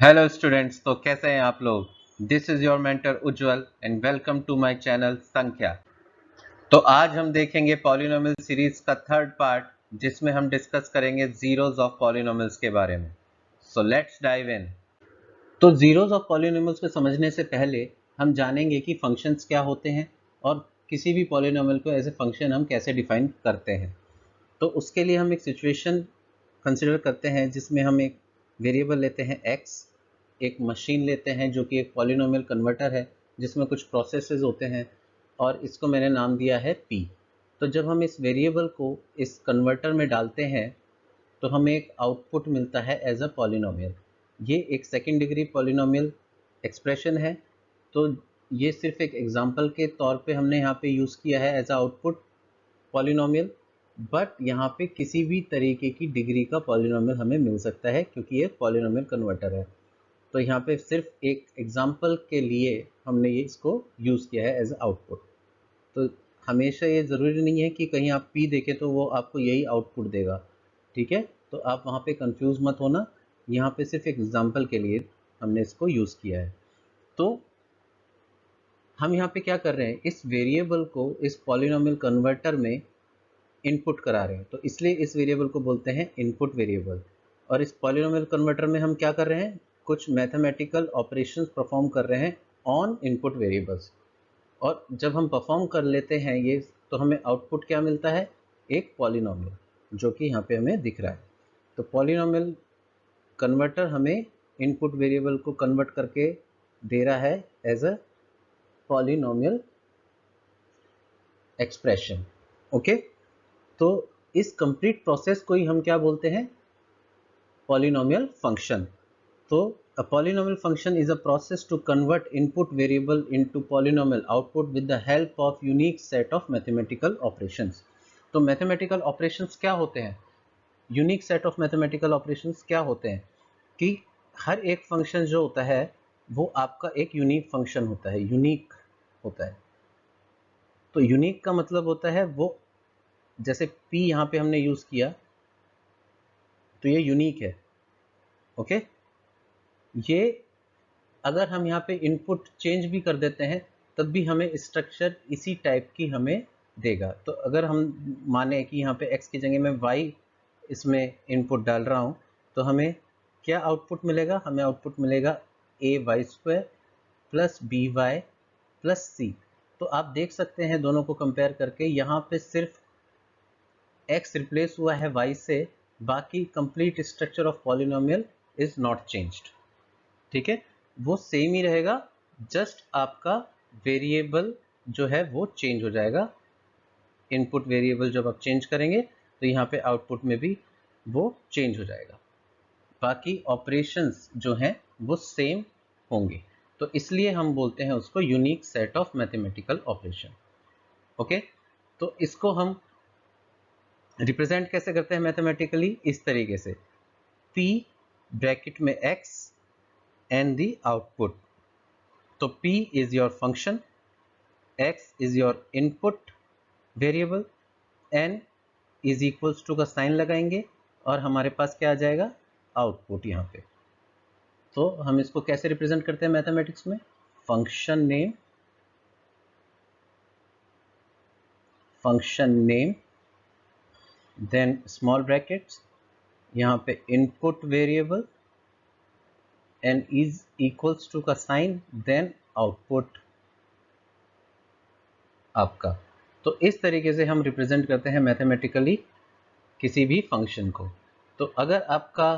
Hello students, तो कैसे हैं आप लोग। This is your mentor Ujjwal and welcome to my channel Sankhya. तो आज हम देखेंगे पॉलिनोमियल सीरीज का थर्ड पार्ट, जिसमें हम डिस्कस करेंगे जीरोस ऑफ पॉलिनोमियल्स के बारे में। So let's dive in. तो जीरोस ऑफ पॉलिनोमियल्स को समझने से पहले हम जानेंगे कि फंक्शंस क्या होते हैं और किसी भी पॉलिनोमियल को एज ए फंक्शन हम कैसे डिफाइन करते हैं। तो उसके लिए हम एक सिचुएशन कंसिडर करते हैं जिसमें हम एक वेरिएबल लेते हैं x, एक मशीन लेते हैं जो कि एक पॉलिनोमियल कन्वर्टर है जिसमें कुछ प्रोसेसेस होते हैं, और इसको मैंने नाम दिया है p। तो जब हम इस वेरिएबल को इस कन्वर्टर में डालते हैं तो हमें एक आउटपुट मिलता है एज अ पॉलिनोमियल। ये एक सेकेंड डिग्री पॉलिनोमियल एक्सप्रेशन है। तो ये सिर्फ एक एग्जांपल के तौर पे हमने यहाँ पे यूज़ किया है as a output polynomial, but यहाँ पे किसी भी तरीके की डिग्री का पॉलिनोमियल हमें मिल सकता है क्योंकि ये पॉलिनोमियल कन्वर्टर है। तो यहाँ पे सिर्फ एक एग्जांपल के लिए हमने ये इसको यूज़ किया है एज आउटपुट। तो हमेशा ये ज़रूरी नहीं है कि कहीं आप p देखें तो वो आपको यही आउटपुट देगा, ठीक है। तो आप वहाँ पे कंफ्यूज मत होना, यहाँ पे सिर्फ एग्जांपल के लिए हमने इसको यूज़ किया है। तो हम यहाँ पे क्या कर रहे हैं, इस वेरिएबल को इस पॉलिनोमियल कन्वर्टर में इनपुट करा रहे हैं, तो इसलिए इस वेरिएबल को बोलते हैं इनपुट वेरिएबल। और इस पॉलिनोमियल कन्वर्टर में हम क्या कर रहे हैं, कुछ मैथमेटिकल ऑपरेशंस परफॉर्म कर रहे हैं ऑन इनपुट वेरिएबल्स। और जब हम परफॉर्म कर लेते हैं ये, तो हमें आउटपुट क्या मिलता है, एक पॉलिनोमियल, जो कि यहाँ पे हमें दिख रहा है। तो पॉलिनोमियल कन्वर्टर हमें इनपुट वेरिएबल को कन्वर्ट करके दे रहा है as a polynomial expression. Okay, तो इस कंप्लीट प्रोसेस को ही हम क्या बोलते हैं, polynomial function. So a polynomial function is a process to convert input variable into polynomial output with the help of unique set of mathematical operations. तो mathematical operations क्या होते हैं, unique set of mathematical operations क्या होते हैं कि हर एक function जो होता है वो आपका एक यूनिक फंक्शन होता है, यूनिक होता है। तो यूनिक का मतलब होता है वो, जैसे p यहाँ पे हमने यूज किया तो ये यूनिक है। ओके, ये अगर हम यहाँ पे इनपुट चेंज भी कर देते हैं तब भी हमें स्ट्रक्चर इसी टाइप की हमें देगा। तो अगर हम माने कि यहाँ पे x की जगह मैं y इसमें इनपुट डाल रहा हूँ, तो हमें क्या आउटपुट मिलेगा, हमें आउटपुट मिलेगा ay² plus by plus c। तो आप देख सकते हैं दोनों को कंपेयर करके, यहाँ पे सिर्फ x रिप्लेस हुआ है y से, बाकी complete structure of polynomial is not changed. ठीक है, वो सेम ही रहेगा, जस्ट आपका वेरिएबल जो है वो चेंज हो जाएगा। इनपुट वेरिएबल जब आप चेंज करेंगे तो यहाँ पे आउटपुट में भी वो चेंज हो जाएगा, बाकी ऑपरेशंस जो हैं वो सेम होंगे। तो इसलिए हम बोलते हैं उसको unique set of mathematical operation. Okay, तो इसको हम रिप्रेजेंट कैसे करते हैं मैथमेटिकली, इस तरीके से p ब्रैकेट में x एंड द आउटपुट। तो p is your function, x is your input variable, n is equals to का साइन लगाएंगे और हमारे पास क्या आ जाएगा, आउटपुट यहाँ पे। तो हम इसको कैसे रिप्रेजेंट करते हैं मैथमेटिक्स में, function name then small brackets, यहाँ पे input variable n is equals to का साइन देन आउटपुट आपका। तो इस तरीके से हम रिप्रेजेंट करते हैं मैथमेटिकली किसी भी फंक्शन को। तो अगर आपका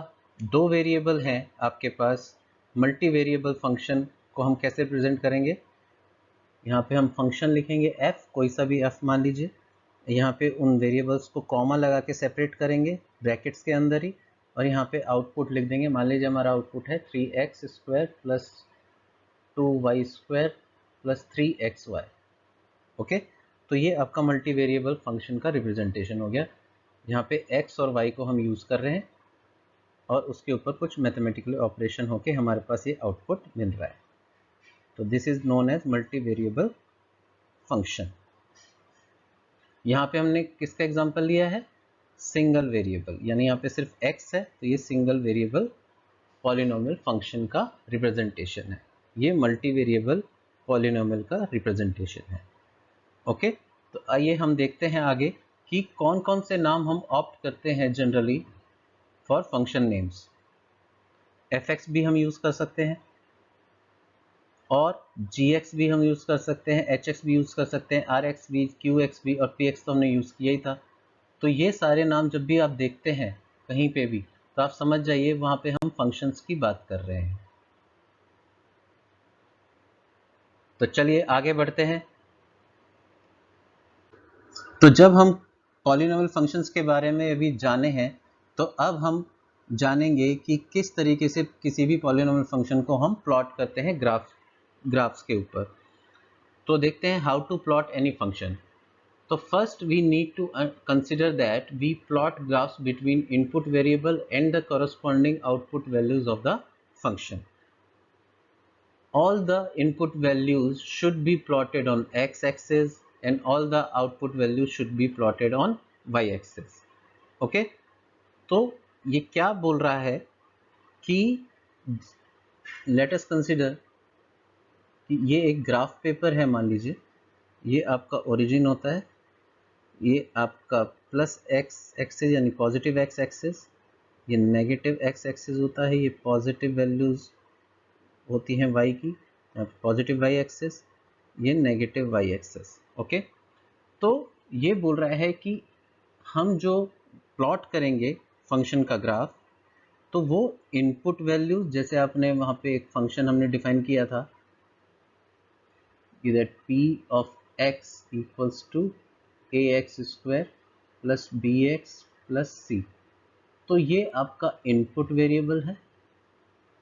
दो वेरिएबल हैं आपके पास, मल्टी वेरिएबल फंक्शन को हम कैसे रिप्रेजेंट करेंगे, यहाँ पे हम फंक्शन लिखेंगे f, कोई सा भी f मान लीजिए। यहाँ पे उन वेरिएबल्स को कॉमा लगा के सेपरेट करेंगे ब्रैकेट्स के अंदर ही, और यहाँ पे आउटपुट लिख देंगे। मान लीजिए हमारा आउटपुट है 3x² plus 2y² plus 3xy। Okay, तो ये आपका मल्टी वेरिएबल फंक्शन का रिप्रेजेंटेशन हो गया। यहाँ पे x और y को हम यूज़ कर रहे हैं और उसके ऊपर कुछ मैथमेटिकल ऑपरेशन होके हमारे पास ये आउटपुट मिल रहा है। तो this is known as multi variable function. यहाँ पे हमने किसका एग्जांपल लिया है, सिंगल वेरिएबल, यानी यहाँ पे सिर्फ x है तो ये सिंगल वेरिएबल पॉलिनोमियल फंक्शन का रिप्रेजेंटेशन है, ये मल्टीवेरिएबल पॉलिनोमियल का रिप्रेजेंटेशन है। ओके, तो आइए हम देखते हैं आगे कि कौन कौन से नाम हम ऑप्ट करते हैं generally for function names. fx भी हम यूज कर सकते हैं और gx भी हम यूज कर सकते हैं, hx भी यूज कर सकते हैं, rx भी, qx भी और px तो हमने यूज किया ही था। तो ये सारे नाम जब भी आप देखते हैं कहीं पे भी तो आप समझ जाइए वहां पे हम फंक्शंस की बात कर रहे हैं। तो चलिए आगे बढ़ते हैं। तो जब हम पॉलिनोमियल फंक्शंस के बारे में अभी जाने हैं तो अब हम जानेंगे कि किस तरीके से किसी भी पॉलिनोमियल फंक्शन को हम प्लॉट करते हैं ग्राफ्स के ऊपर। तो देखते हैं how to plot any function. तो first we need to consider that we plot graphs between input variable and the corresponding output values of the function. All the input values should be plotted on x-axis and all the output values should be plotted on y-axis. Okay? तो ये क्या बोल रहा है कि let us consider कि ये एक ग्राफ पेपर है, मान लीजिए ये आपका ओरिजिन होता है, ये आपका प्लस एक्स एक्सिस यानी पॉजिटिव एक्स एक्सिस, ये नेगेटिव एक्स एक्सिस होता है, ये पॉजिटिव वैल्यूज़ होती हैं वाई की, पॉजिटिव वाई एक्सिस, ये नेगेटिव वाई एक्सिस। ओके, तो ये बोल रहा है कि हम जो प्लॉट करेंगे फंक्शन का ग्राफ, तो वो इनपुट वैल्यू, जैसे आपने वहाँ पे एक फंक्शन हमने डिफाइन किया था that p of x equals to ax square plus bx plus c। तो ये आपका इनपुट वेरिएबल है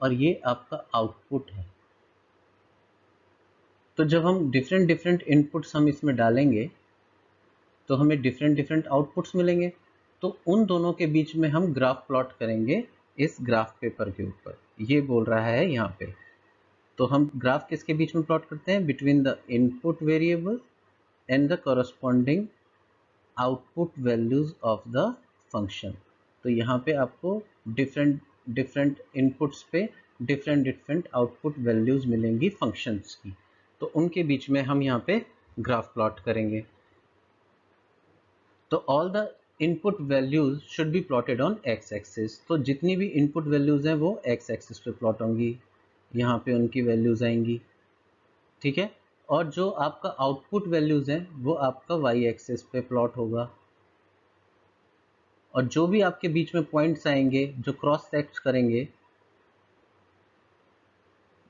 और ये आपका आउटपुट है। तो जब हम डिफरेंट डिफरेंट इनपुट्स हम इसमें डालेंगे तो हमें डिफरेंट डिफरेंट आउटपुट्स मिलेंगे। तो उन दोनों के बीच में हम ग्राफ प्लॉट करेंगे इस ग्राफ पेपर के ऊपर, ये बोल रहा है यहाँ पे। तो हम ग्राफ किसके बीच में प्लॉट करते हैं? Between the input variable and the corresponding output values of the function. तो यहाँ पे आपको डिफरेंट डिफरेंट इनपुट्स पे डिफरेंट डिफरेंट आउटपुट वैल्यूज मिलेंगी फंक्शंस की, तो उनके बीच में हम यहाँ पे ग्राफ प्लॉट करेंगे। तो all the input values should be plotted on x axis. तो जितनी भी इनपुट वैल्यूज हैं वो एक्स एक्सिस पे प्लॉट होंगी, यहाँ पे उनकी वैल्यूज आएंगी, ठीक है। और जो आपका आउटपुट वैल्यूज हैं वो आपका वाई एक्सिस पे प्लॉट होगा। और जो भी आपके बीच में पॉइंट्स आएंगे जो क्रॉस सेक्ट करेंगे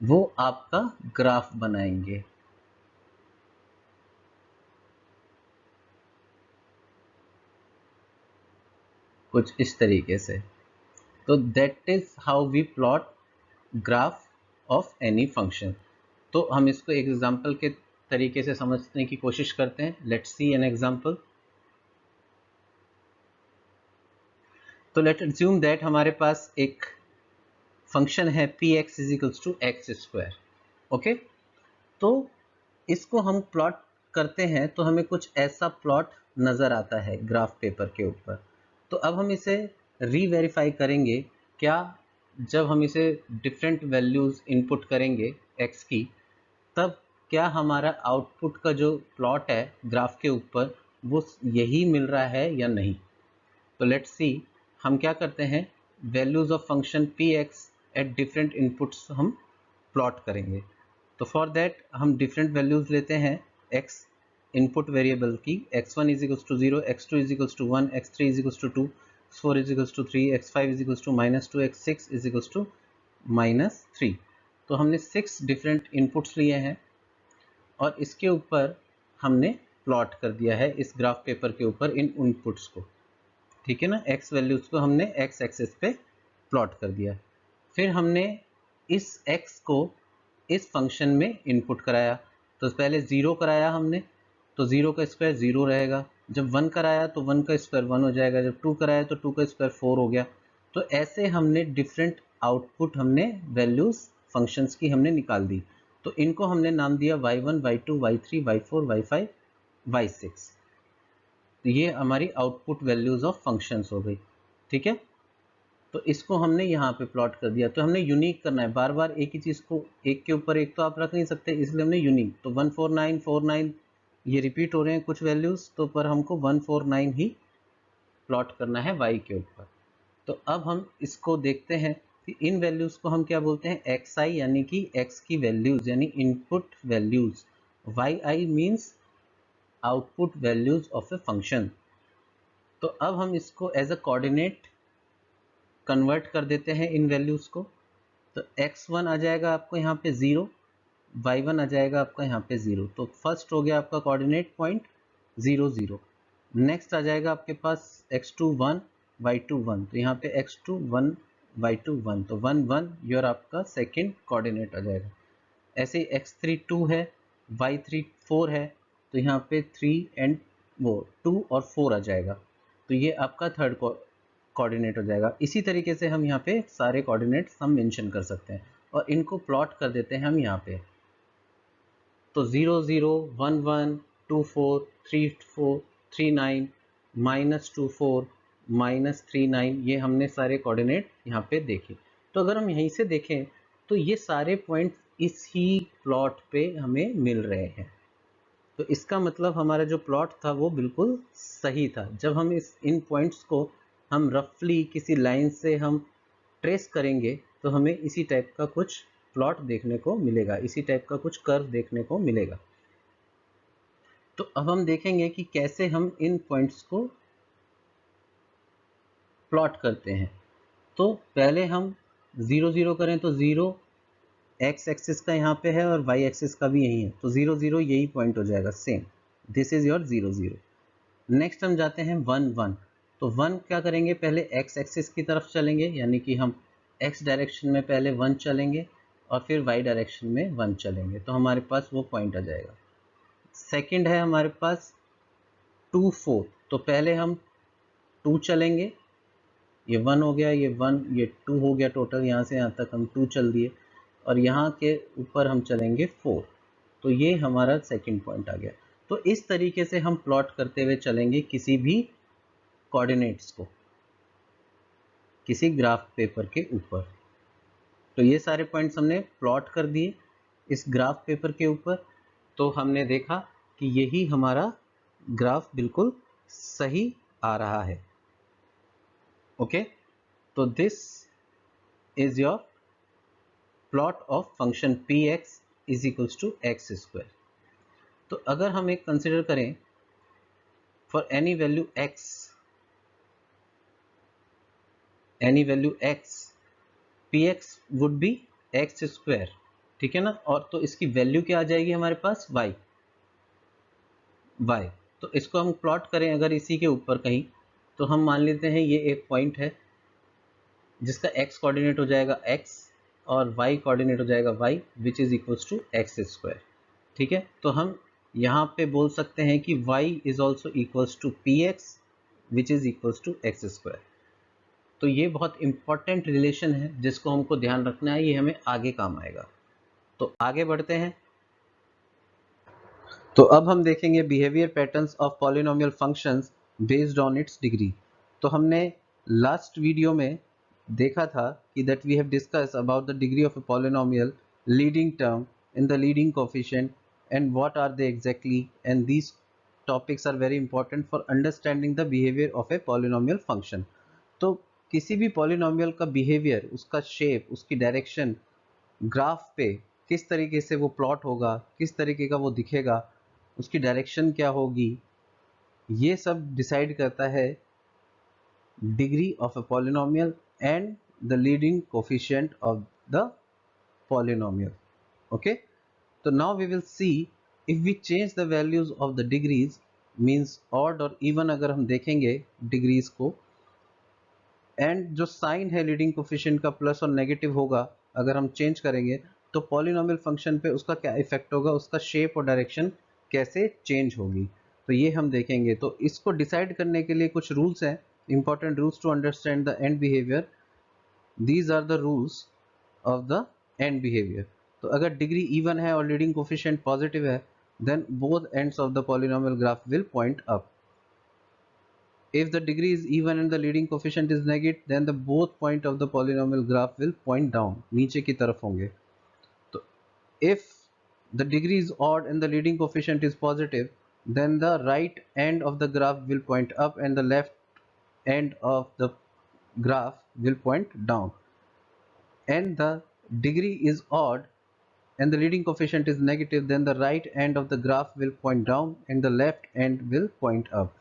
वो आपका ग्राफ बनाएंगे। कुछ इस तरीके से। तो that is how we plot graph of any function. तो हम इसको एक एग्जांपल के तरीके से समझने की कोशिश करते हैं। Let's see an example. तो लेट अज्यूम दैट हमारे पास एक फंक्शन है px is equals to X square. Okay, तो इसको हम प्लॉट करते हैं तो हमें कुछ ऐसा प्लॉट नज़र आता है ग्राफ पेपर के ऊपर। तो अब हम इसे रीवेरीफाई करेंगे। क्या जब हम इसे डिफरेंट वैल्यूज़ इनपुट करेंगे x की, तब क्या हमारा आउटपुट का जो प्लॉट है ग्राफ के ऊपर वो यही मिल रहा है या नहीं। तो लेट्स सी, हम क्या करते हैं, values of function px at different inputs हम प्लॉट करेंगे। तो फॉर दैट हम डिफरेंट वैल्यूज लेते हैं x इनपुट वेरिएबल की, x1 is equals to 0, x2 is equals to 1, x3 is equals to 2, x4 is equals to 3, x5 is equals to -2, x6 is equals to -3। तो हमने 6 different inputs लिए हैं और इसके ऊपर हमने प्लॉट कर दिया है इस ग्राफ पेपर के ऊपर इन इनपुट्स को, ठीक है ना। x वैल्यूज को हमने x एक्सिस पे प्लॉट कर दिया। फिर हमने इस x को इस फंक्शन में इनपुट कराया। तो पहले 0 कराया हमने, तो 0 का स्क्वायर 0 रहेगा। जब 1 कराया तो 1 का स्क्वायर 1 हो जाएगा। जब 2 कराया तो 2 का स्क्वायर 4 हो गया। तो ऐसे हमने डिफरेंट आउटपुट हमने वैल्यूज फंक्शंस की हमने निकाल दी। तो इनको हमने नाम दिया y1, y2, y3, y4, y5, y6। तो ये हमारी आउटपुट वैल्यूज ऑफ फंक्शंस हो गई, ठीक है। तो इसको हमने यहाँ पे प्लॉट कर दिया। तो हमने यूनिक करना है, बार बार एक ही चीज़ को एक के ऊपर एक तो आप रख नहीं सकते, इसलिए हमने यूनिक। तो 14949 ये रिपीट हो रहे हैं कुछ वैल्यूज़, तो पर हमको 149 ही प्लॉट करना है y के ऊपर। तो अब हम इसको देखते हैं कि इन वैल्यूज़ को हम क्या बोलते हैं, xi यानी कि x की वैल्यूज़ यानी input values, yi means output values of a function. तो अब हम इसको एज अ कोऑर्डिनेट कन्वर्ट कर देते हैं इन वैल्यूज़ को। तो x1 आ जाएगा आपको यहाँ पे 0, y1 आ जाएगा आपका यहाँ पे 0। तो फर्स्ट हो गया आपका कोऑर्डिनेट पॉइंट 0 0। नेक्स्ट आ जाएगा आपके पास x2 1, y2 1। तो यहाँ पे x2 1, y2 1, तो 1 1 योर आपका सेकेंड कोऑर्डिनेट आ जाएगा। ऐसे ही x3 2 है, y3 4 है, तो यहाँ पे 3 एंड वो 2 और 4 आ जाएगा। तो ये आपका थर्ड कोऑर्डिनेट हो जाएगा। इसी तरीके से हम यहाँ पे सारे कोऑर्डिनेट्स हम मेंशन कर सकते हैं और इनको प्लॉट कर देते हैं हम यहाँ पे। तो 0 0 1 1 2 4 3 4 3 9 -2 4 -3 9, ये हमने सारे कोऑर्डिनेट यहाँ पे देखे। तो अगर हम यहीं से देखें तो ये सारे पॉइंट्स इस ही प्लॉट पे हमें मिल रहे हैं। तो इसका मतलब हमारा जो प्लॉट था वो बिल्कुल सही था। जब हम इन पॉइंट्स को हम रफली किसी लाइन से हम ट्रेस करेंगे तो हमें इसी टाइप का कुछ प्लॉट देखने को मिलेगा, इसी टाइप का कुछ कर्व देखने को मिलेगा। तो अब हम देखेंगे कि कैसे हम इन पॉइंट्स को प्लॉट करते हैं। तो पहले हम 0 0 करें तो 0 एक्स एक्सिस का यहाँ पे है और वाई एक्सिस का भी यही है, तो 0 0 यही पॉइंट हो जाएगा same. This is your 0 0। Next हम जाते हैं 1 1। तो 1 क्या करेंगे, पहले एक्स एक्सिस की तरफ चलेंगे, यानी कि हम एक्स डायरेक्शन में पहले 1 चलेंगे और फिर वाई डायरेक्शन में 1 चलेंगे, तो हमारे पास वो पॉइंट आ जाएगा। सेकंड है हमारे पास 2 4। तो पहले हम 2 चलेंगे, ये 1 हो गया, ये 1 ये 2 हो गया, टोटल यहाँ से यहाँ तक हम 2 चल दिए और यहाँ के ऊपर हम चलेंगे 4। तो ये हमारा सेकंड पॉइंट आ गया। तो इस तरीके से हम प्लॉट करते हुए चलेंगे किसी भी कोऑर्डिनेट्स को किसी ग्राफ पेपर के ऊपर। तो ये सारे पॉइंट्स हमने प्लॉट कर दिए इस ग्राफ पेपर के ऊपर। तो हमने देखा कि यही हमारा ग्राफ बिल्कुल सही आ रहा है। ओके, तो this is your plot of function px is equals to X square. तो अगर हम एक कंसिडर करें for any value x, any value x, px would be X square, ठीक है ना। और तो इसकी वैल्यू क्या आ जाएगी हमारे पास, y। तो इसको हम प्लॉट करें अगर इसी के ऊपर कहीं, तो हम मान लेते हैं ये एक पॉइंट है जिसका x कोऑर्डिनेट हो जाएगा x और y कोऑर्डिनेट हो जाएगा y, which is equals to X square, ठीक है। तो हम यहाँ पे बोल सकते हैं कि y is also equals to px which is equals to X square. तो ये बहुत इंपॉर्टेंट रिलेशन है जिसको हमको ध्यान रखना है, ये हमें आगे काम आएगा। तो आगे बढ़ते हैं। तो अब हम देखेंगे behaviour patterns of polynomial functions based on its degree. तो हमने लास्ट वीडियो में देखा था कि that we have discuss about the degree of a polynomial, leading term in the leading coefficient and what are they exactly, and these topics are very important for understanding the behaviour of a polynomial function. तो किसी भी polynomial का behaviour, उसका shape, उसकी direction graph पे किस तरीके से वो प्लॉट होगा, किस तरीके का वो दिखेगा, उसकी डायरेक्शन क्या होगी, ये सब डिसाइड करता है degree of a polynomial and the leading coefficient of the polynomial. Okay, तो now we will see if we change the values of the degrees, means odd और इवन अगर हम देखेंगे डिग्रीज को, एंड जो साइन है लीडिंग कोफिशिएंट का plus और नेगेटिव होगा, अगर हम चेंज करेंगे तो पॉलिनोमियल फंक्शन पे उसका क्या इफेक्ट होगा, उसका शेप और डायरेक्शन कैसे चेंज होगी, तो ये हम देखेंगे। तो इसको डिसाइड करने के लिए कुछ रूल्स हैं, important rules to understand the end behaviour. These are the rules of the end behaviour. तो अगर डिग्री इवन है और लीडिंग कोफिशिएंट पॉजिटिव है, then both ends of the polynomial graph will point up. If the degree is even and the leading coefficient is negative, then the both point of the polynomial graph will point down, नीचे की तरफ होंगे. तो if the degree is odd and the leading coefficient is positive, then the right end of the graph will point up and the left end of the graph will point down. And the degree is odd and the leading coefficient is negative, then the right end of the graph will point down and the left end will point up.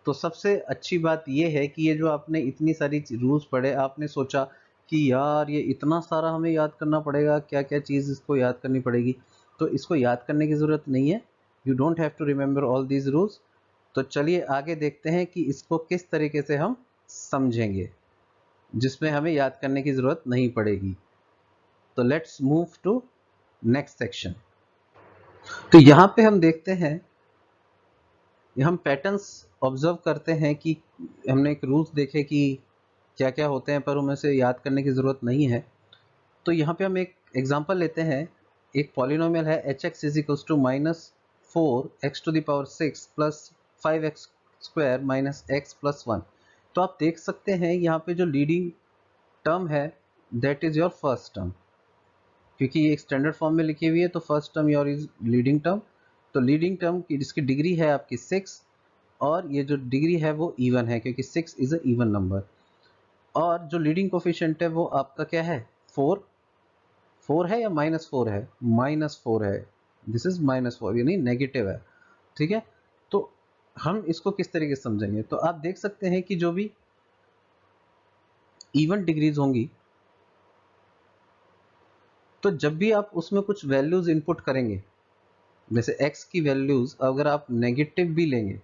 तो सबसे अच्छी बात ये है कि ये जो आपने इतनी सारी रूल्स पढ़े, आपने सोचा कि यार ये इतना सारा हमें याद करना पड़ेगा, क्या क्या चीज़ इसको याद करनी पड़ेगी. तो इसको याद करने की ज़रूरत नहीं है. You don't have to remember all these rules. तो चलिए आगे देखते हैं कि इसको किस तरीके से हम समझेंगे जिसमें हमें याद करने की ज़रूरत नहीं पड़ेगी. तो let's move to next section. तो यहाँ पे हम देखते हैं, हम पैटर्न्स ऑब्जर्व करते हैं कि हमने एक रूल्स देखे कि क्या क्या होते हैं, पर हमें से याद करने की ज़रूरत नहीं है. तो यहाँ पे हम एक एग्जांपल लेते हैं. एक पॉलिनोमियल है H X is equals to minus 4x⁻6 plus 5x² minus x plus 1. तो आप देख सकते हैं यहाँ पे जो लीडिंग टर्म है that is your first term, क्योंकि ये एक स्टैंडर्ड फॉर्म में लिखी हुई है. तो first term your is leading term. तो लीडिंग टर्म की जिसकी डिग्री है आपकी 6 और ये जो डिग्री है वो इवन है क्योंकि 6 इज़ अ इवन नंबर. और जो लीडिंग कोफिशिएंट है वो आपका क्या है, 4 है या -4 है, -4 है. दिस इज -4 यानी नेगेटिव है. ठीक है. तो हम इसको किस तरीके से समझेंगे, तो आप देख सकते हैं कि जो भी इवन डिग्रीज होंगी, तो जब भी आप उसमें कुछ वैल्यूज इनपुट करेंगे, जैसे x की वैल्यूज अगर आप नेगेटिव भी लेंगे,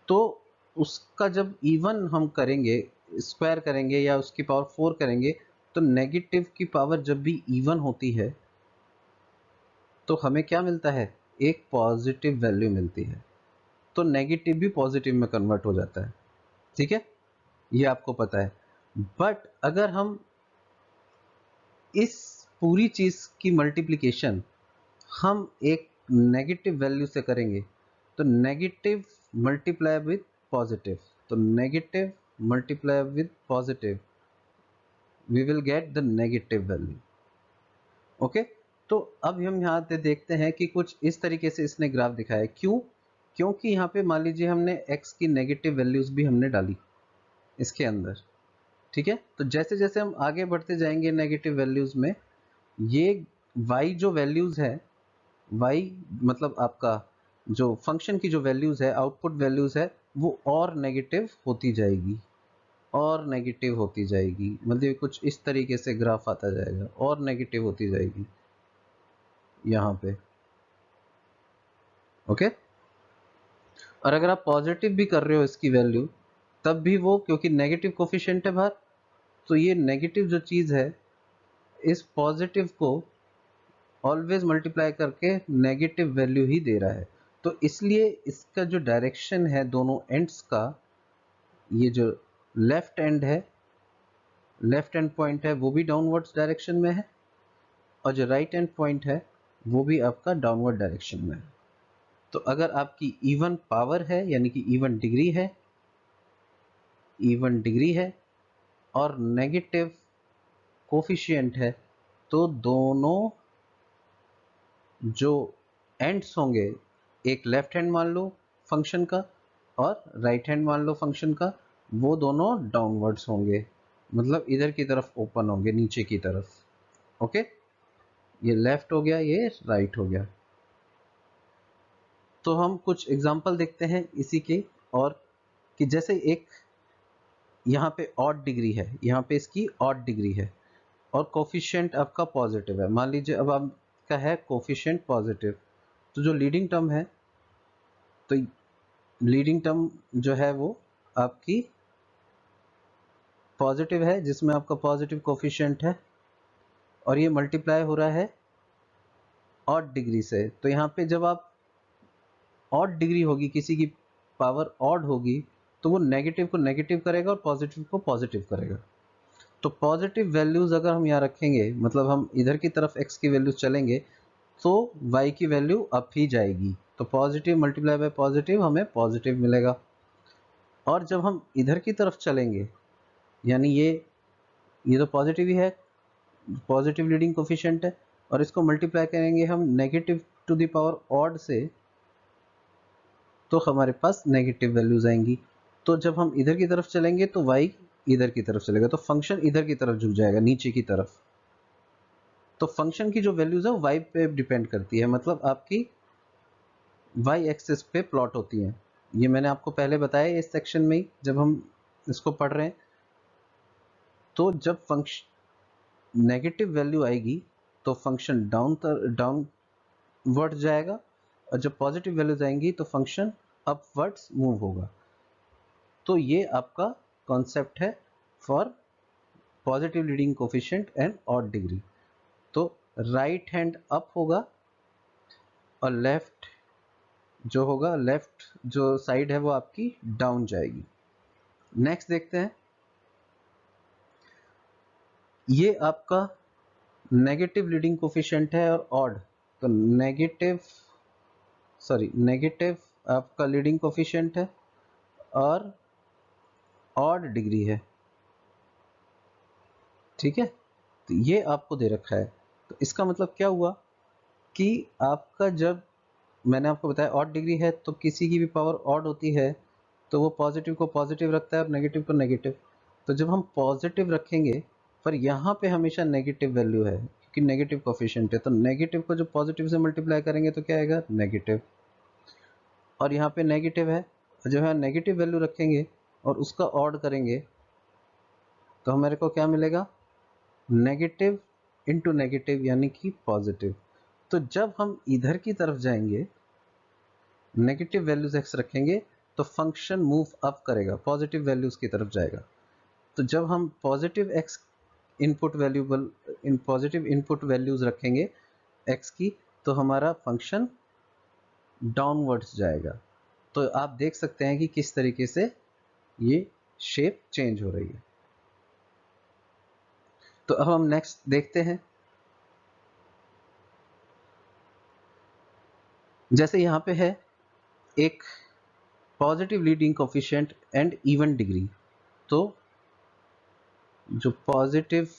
तो उसका जब इवन हम करेंगे, स्क्वायर करेंगे या उसकी पावर 4 करेंगे, तो नेगेटिव की पावर जब भी इवन होती है तो हमें क्या मिलता है, एक पॉजिटिव वैल्यू मिलती है. तो नेगेटिव भी पॉजिटिव में कन्वर्ट हो जाता है. ठीक है, ये आपको पता है. बट अगर हम इस पूरी चीज की मल्टीप्लिकेशन हम एक नेगेटिव वैल्यू से करेंगे, तो नेगेटिव मल्टीप्लाई विद पॉजिटिव, तो negative multiply with positive, we will get the negative value. Okay. तो अब हम यहाँ पे देखते हैं कि कुछ इस तरीके से इसने ग्राफ दिखाया. क्यों? क्योंकि यहाँ पे मान लीजिए हमने x की नेगेटिव वैल्यूज भी हमने डाली इसके अंदर. ठीक है. तो जैसे जैसे हम आगे बढ़ते जाएंगे नेगेटिव वैल्यूज में, ये y जो वैल्यूज है, y मतलब आपका जो फंक्शन की जो वैल्यूज है, आउटपुट वैल्यूज है, वो और नेगेटिव होती जाएगी और नेगेटिव होती जाएगी. मतलब कुछ इस तरीके से ग्राफ आता जाएगा और नेगेटिव होती जाएगी यहाँ पे. ओके. और अगर आप पॉजिटिव भी कर रहे हो इसकी वैल्यू, तब भी वो, क्योंकि नेगेटिव कोफिशिएंट है बाहर, तो ये नेगेटिव जो चीज़ है इस पॉजिटिव को ऑलवेज मल्टीप्लाई करके नेगेटिव वैल्यू ही दे रहा है. तो इसलिए इसका जो डायरेक्शन है दोनों एंड्स का, ये जो लेफ्ट एंड है, लेफ्ट एंड पॉइंट है, वो भी डाउनवर्ड्स डायरेक्शन में है, और जो राइट एंड पॉइंट है वो भी आपका डाउनवर्ड डायरेक्शन में है. तो अगर आपकी इवन पावर है यानी कि इवन डिग्री है और नेगेटिव कोफिशिएंट है, तो दोनों जो एंड्स होंगे, एक लेफ्ट हैंड मान लो फंक्शन का और राइट हैंड मान लो फंक्शन का, वो दोनों डाउनवर्ड्स होंगे, मतलब इधर की तरफ ओपन होंगे, नीचे की तरफ. ओके. ये लेफ्ट हो गया, ये राइट हो गया. तो हम कुछ एग्जांपल देखते हैं इसी के, और कि जैसे एक यहाँ पे ऑड डिग्री है, यहाँ पे इसकी ऑड डिग्री है और कोफिशिएंट आपका पॉजिटिव है. मान लीजिए अब आपका है कोफिशिएंट पॉजिटिव, तो जो लीडिंग टर्म है, तो लीडिंग टर्म जो है वो आपकी पॉजिटिव है, जिसमें आपका पॉजिटिव कोफिशिएंट है, और ये मल्टीप्लाई हो रहा है ऑड डिग्री से. तो यहाँ पे जब आप ऑड डिग्री होगी, किसी की पावर ऑड होगी, तो वो नेगेटिव को नेगेटिव करेगा और पॉजिटिव को पॉजिटिव करेगा. तो पॉजिटिव वैल्यूज अगर हम यहाँ रखेंगे, मतलब हम इधर की तरफ x की वैल्यूज चलेंगे, तो y की वैल्यू अप ही जाएगी. तो पॉजिटिव मल्टीप्लाई बाय पॉजिटिव हमें पॉजिटिव मिलेगा. और जब हम इधर की तरफ चलेंगे, यानी ये तो पॉजिटिव ही है, पॉजिटिव लीडिंग कोफिशिएंट है, और इसको मल्टीप्लाई करेंगे हम negative to the power odd से, तो हमारे पास नेगेटिव वैल्यूज आएंगी। तो जब हम इधर की तरफ चलेंगे तो y इधर की तरफ चलेगा, तो फंक्शन इधर की तरफ झुक जाएगा, नीचे की तरफ। तो फंक्शन की जो वैल्यूज है वो y पे डिपेंड करती है, मतलब आपकी y एक्सिस पे प्लॉट होती हैं। ये मैंने आपको पहले बताया इस सेक्शन में ही, जब हम इसको पढ़ रहे हैं। तो जब फंक्शन नेगेटिव वैल्यू आएगी तो फंक्शन डाउनवर्ड जाएगा, और जब पॉजिटिव वैल्यूज आएंगी तो फंक्शन अपवर्ड्स मूव होगा। तो ये आपका कॉन्सेप्ट है for positive leading coefficient and odd degree. तो राइट हैंड अप होगा और लेफ्ट जो होगा, लेफ्ट जो साइड है वो आपकी डाउन जाएगी। नेक्स्ट देखते हैं, ये आपका नेगेटिव लीडिंग कोफिशिएंट है और ऑड, तो नेगेटिव आपका लीडिंग कोफिशिएंट है और ऑड डिग्री है, ठीक है। तो ये आपको दे रखा है। तो इसका मतलब क्या हुआ कि आपका, जब मैंने आपको बताया ऑड डिग्री है तो किसी की भी पावर ऑड होती है तो वो पॉजिटिव को पॉजिटिव रखता है और नेगेटिव को नेगेटिव। तो जब हम पॉजिटिव रखेंगे, पर यहाँ पे हमेशा नेगेटिव वैल्यू है क्योंकि नेगेटिव कोफिशिएंट है, तो नेगेटिव को जब पॉजिटिव से मल्टीप्लाई करेंगे तो क्या आएगा, नेगेटिव। और यहाँ पे नेगेटिव है, जो है नेगेटिव वैल्यू रखेंगे और उसका ऑड करेंगे तो हमारे को क्या मिलेगा, नेगेटिव इंटू नेगेटिव यानी कि पॉजिटिव। तो जब हम इधर की तरफ जाएंगे, नेगेटिव वैल्यूज एक्स रखेंगे तो फंक्शन मूव अप करेगा, पॉजिटिव वैल्यूज की तरफ जाएगा। तो जब हम positive x positive input values रखेंगे एक्स की, तो हमारा फंक्शन डाउनवर्ड्स जाएगा। तो आप देख सकते हैं कि किस तरीके से ये शेप चेंज हो रही है। तो अब हम नेक्स्ट देखते हैं, जैसे यहाँ पे है एक positive leading coefficient and even degree. तो जो पॉजिटिव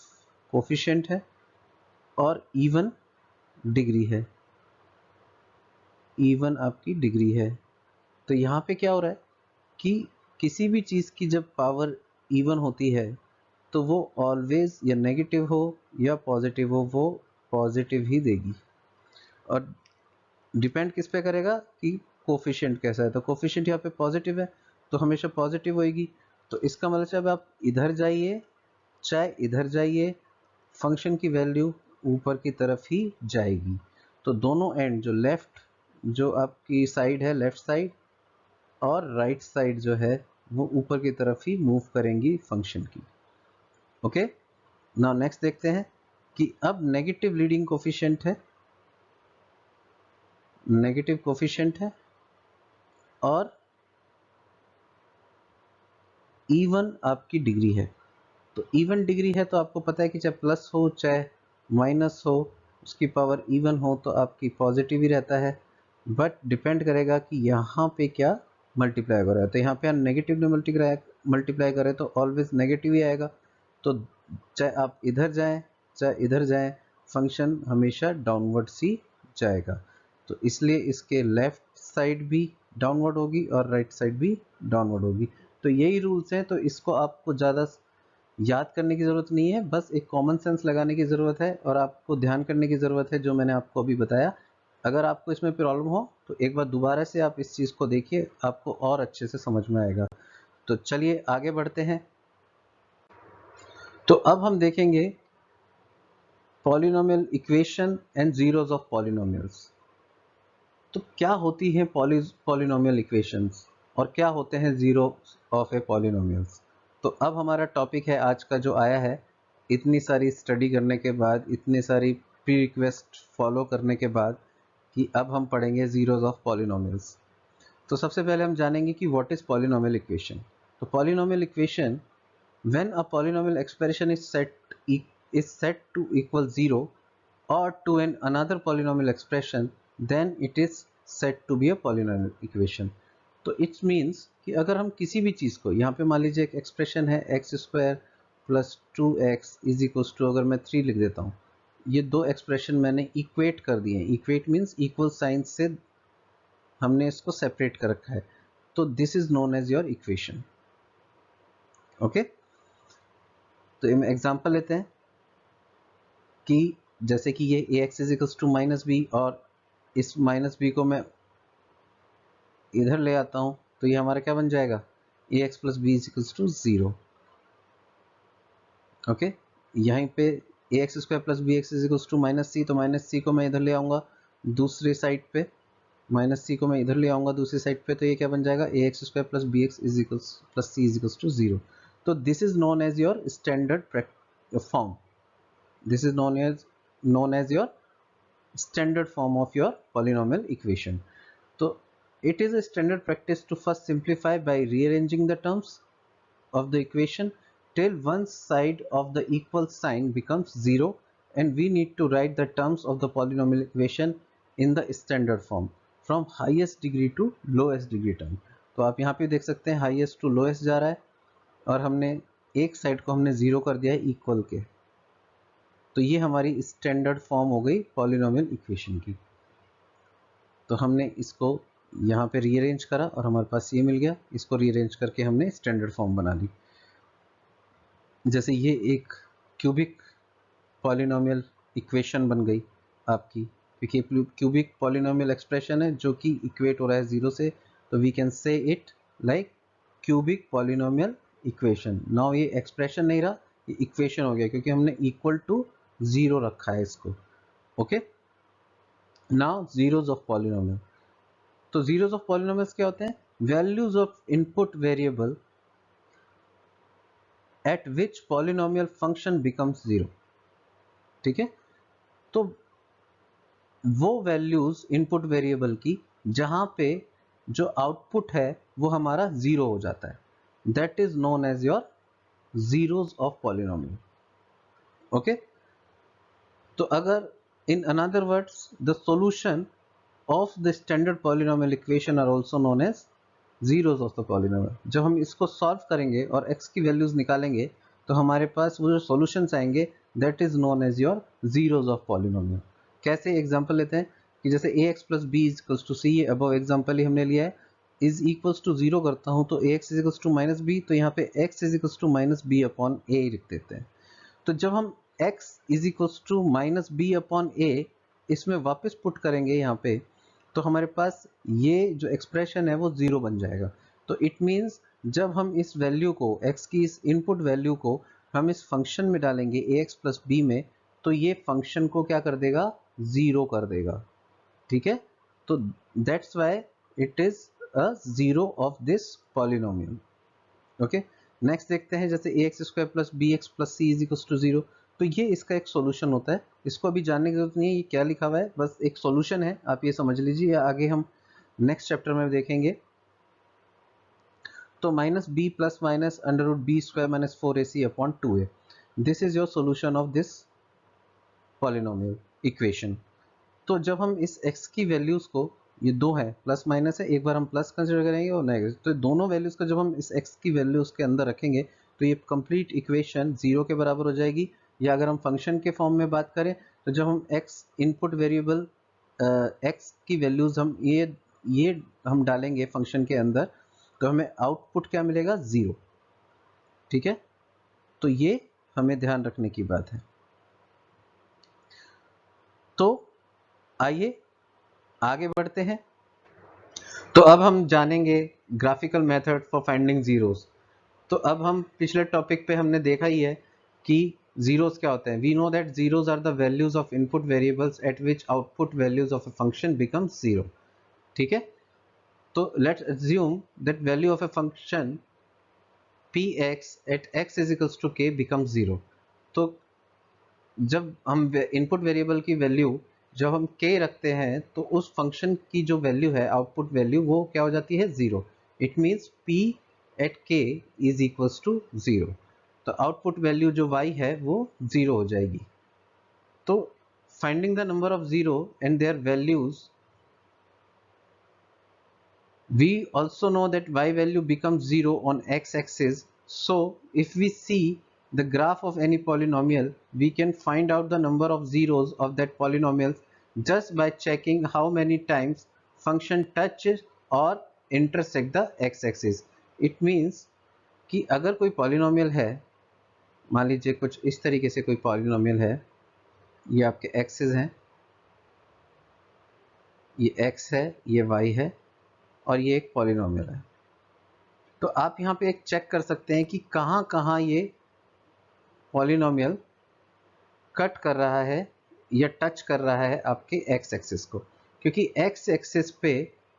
कोफिशिएंट है और इवन डिग्री है, इवन आपकी डिग्री है। तो यहाँ पे क्या हो रहा है कि किसी भी चीज़ की जब पावर इवन होती है तो वो ऑलवेज या नेगेटिव हो या पॉजिटिव हो, वो पॉजिटिव ही देगी। और डिपेंड किस पे करेगा कि कोफिशिएंट कैसा है। तो कोफिशिएंट यहाँ पे पॉजिटिव है तो हमेशा पॉजिटिव होएगी। तो इसका मतलब चाहे आप इधर जाइए चाहे इधर जाइए, फंक्शन की वैल्यू ऊपर की तरफ ही जाएगी। तो दोनों एंड, जो लेफ्ट जो आपकी साइड है, लेफ्ट साइड और राइट साइड जो है, वो ऊपर की तरफ ही मूव करेंगी फंक्शन की। ओके, नाउ नेक्स्ट देखते हैं कि अब नेगेटिव लीडिंग कोफिशिएंट है, नेगेटिव कोफिशिएंट है और इवन आपकी डिग्री है। तो इवन डिग्री है तो आपको पता है कि चाहे प्लस हो चाहे माइनस हो, उसकी पावर इवन हो तो आपकी पॉजिटिव ही रहता है। बट डिपेंड करेगा कि यहाँ पे क्या मल्टीप्लाई हो रहा है। तो यहाँ पे हम नेगेटिव में मल्टीप्लाई करें तो ऑलवेज नेगेटिव ही आएगा। तो चाहे आप इधर जाएं चाहे इधर जाएं, फंक्शन हमेशा डाउनवर्ड्स ही जाएगा। तो इसलिए इसके लेफ्ट साइड भी डाउनवर्ड होगी और राइट साइड भी डाउनवर्ड होगी। तो यही रूल्स हैं, तो इसको आपको ज़्यादा याद करने की ज़रूरत नहीं है, बस एक कॉमन सेंस लगाने की ज़रूरत है और आपको ध्यान करने की ज़रूरत है जो मैंने आपको अभी बताया। अगर आपको इसमें प्रॉब्लम हो तो एक बार दोबारा से आप इस चीज़ को देखिए, आपको और अच्छे से समझ में आएगा। तो चलिए आगे बढ़ते हैं। तो अब हम देखेंगे polynomial equation and zeros of polynomials. तो क्या होती हैं पॉलिनोमियल इक्वेशंस और क्या होते हैं जीरो ऑफ ए पॉलिनोमियल्स। तो अब हमारा टॉपिक है आज का जो आया है, इतनी सारी स्टडी करने के बाद, इतनी सारी प्री रिक्वेस्ट फॉलो करने के बाद, कि अब हम पढ़ेंगे जीरोस ऑफ पॉलिनोमियल्स। तो सबसे पहले हम जानेंगे कि व्हाट इज पॉलिनोमियल इक्वेशन। तो polynomial equation, when a polynomial expression is set to equal 0 or to another polynomial expression, then it is said to be a polynomial equation. तो it's means कि अगर हम किसी भी चीज़ को, यहाँ पे मान लीजिए एक एक्सप्रेशन है x square plus 2x is equals to, अगर मैं 3 लिख देता हूँ, ये दो एक्सप्रेशन मैंने इक्वेट कर दिए हैं। इक्वेट मीन्स इक्वल साइन से हमने इसको सेपरेट कर रखा है, तो this is known as your equation. Okay, तो एग्जांपल लेते हैं कि जैसे कि ये a x is equals to minus b, और इस माइनस बी को मैं इधर ले आता हूं, तो ये हमारा क्या बन जाएगा, a x plus b is equals to 0। Okay, यहीं पे a x square plus b x is equals to minus c, तो माइनस सी को मैं इधर ले आऊंगा दूसरी साइड पे, माइनस सी को मैं इधर ले आऊंगा दूसरी साइड पे, तो ये क्या बन जाएगा, a x square plus b x is equals plus c is equals to 0। तो this is known as your standard form, this is known as your standard form of your polynomial equation. So it is a standard practice to first simplify by rearranging the terms of the equation till one side of the equal sign becomes 0, and we need to write the terms of the polynomial equation in the standard form from highest degree to lowest degree term. तो आप यहाँ पे देख सकते हैं highest to lowest जा रहा है, और हमने एक साइड को हमने 0 कर दिया है इक्वल के, तो ये हमारी स्टैंडर्ड फॉर्म हो गई पॉलिनोमियल इक्वेशन की। तो हमने इसको यहाँ पे रीअरेंज करा और हमारे पास ये मिल गया, इसको रीअरेंज करके हमने स्टैंडर्ड फॉर्म बना ली। जैसे ये एक क्यूबिक पॉलिनोमियल इक्वेशन बन गई आपकी, क्योंकि क्यूबिक पॉलिनोमियल एक्सप्रेशन है जो कि इक्वेट हो रहा है 0 से, तो we can say it like cubic polynomial equation. Now ये एक्सप्रेशन नहीं रहा, ये इक्वेशन हो गया, क्योंकि हमने इक्वल टू 0 रखा है इसको। Okay, now zeros of polynomial. तो जीरोस ऑफ पॉलिनोमियल्स क्या होते हैं, values of input variable eight which polynomial function becomes 0। ठीक है, तो वो वैल्यूज इनपुट वेरिएबल की जहां पे जो आउटपुट है वो हमारा 0 हो जाता है, that is known as your zeros of polynomial. Okay, तो अगर in another words the solution of the standard polynomial equation are also known as zeros of the polynomial। जब हम इसको सॉल्व करेंगे और x की वैल्यूज निकालेंगे तो हमारे पास वो जो सॉल्यूशंस आएंगे that is known as your zeros of polynomial. कैसे, एग्जांपल लेते हैं कि जैसे ax plus b is equals to c, ये अबव एग्जांपल ही हमने लिया है, इज इक्वल्स टू 0 करता हूं तो ax is equals to minus b, तो यहाँ पे x is equals to minus b upon a लिख देते हैं। तो जब हम x is equals to minus b upon a इसमें वापस पुट करेंगे यहाँ पे, तो हमारे पास ये जो एक्सप्रेशन है वो 0 बन जाएगा। तो इट मीन्स जब हम इस वैल्यू को, x की इस इनपुट वैल्यू को हम इस फंक्शन में डालेंगे ax प्लस बी में, तो ये फंक्शन को क्या कर देगा, 0 कर देगा। ठीक है, तो that's why it is a zero of this polynomial. Okay, next देखते हैं जैसे ax square plus b x plus c is equals to 0। तो ये इसका एक सॉल्यूशन होता है, इसको अभी जानने की जरूरत नहीं है ये क्या लिखा हुआ है, बस एक सॉल्यूशन है, आप ये समझ लीजिए, या आगे हम नेक्स्ट चैप्टर में देखेंगे। तो minus b plus minus under root b square minus 4ac upon 2a, this is your solution of this polynomial equation. तो जब हम इस x की वैल्यूज को, ये दो है प्लस माइनस है, एक बार हम प्लस कंसिडर करेंगे और नेगेटिव, तो दोनों वैल्यूज का जब हम इस x की वैल्यूज के अंदर रखेंगे तो ये कंप्लीट इक्वेशन 0 के बराबर हो जाएगी। या अगर हम फंक्शन के फॉर्म में बात करें तो जब हम x इनपुट वेरिएबल x की वैल्यूज हम ये हम डालेंगे फंक्शन के अंदर, तो हमें आउटपुट क्या मिलेगा, 0। ठीक है, तो ये हमें ध्यान रखने की बात है। तो आइए आगे बढ़ते हैं। तो अब हम जानेंगे graphical method for finding zeros. तो अब हम पिछले टॉपिक पे हमने देखा ही है कि जीरोस क्या होते हैं। We know that zeros are the values of input variables at which output values of a function becomes 0। ठीक है, तो let's assume that value of a function px at x is equals to k becomes 0। तो जब हम input variable की value जब हम k रखते हैं तो उस फंक्शन की जो वैल्यू है, आउटपुट वैल्यू, वो क्या हो जाती है, 0। It means p at k is equals to 0। तो आउटपुट वैल्यू जो y है वो 0 हो जाएगी। तो finding the number of 0 and there values We also know that y value becomes 0 on x-axis. So if we see the graph of any polynomial, we can find out the number of zeros of that polynomial just by checking how many times function touches or intersect the x-axis. It means कि अगर कोई polynomial है, मान लीजिए कुछ इस तरीके से कोई polynomial है, ये आपके x's हैं, ये x है, ये y है और ये एक polynomial है, तो आप यहाँ पे एक चेक कर सकते हैं कि कहाँ कहाँ ये पॉलिनोमियल कट कर रहा है या टच कर रहा है आपके एक्स एक्सिस को, क्योंकि एक्स एक्सिस पे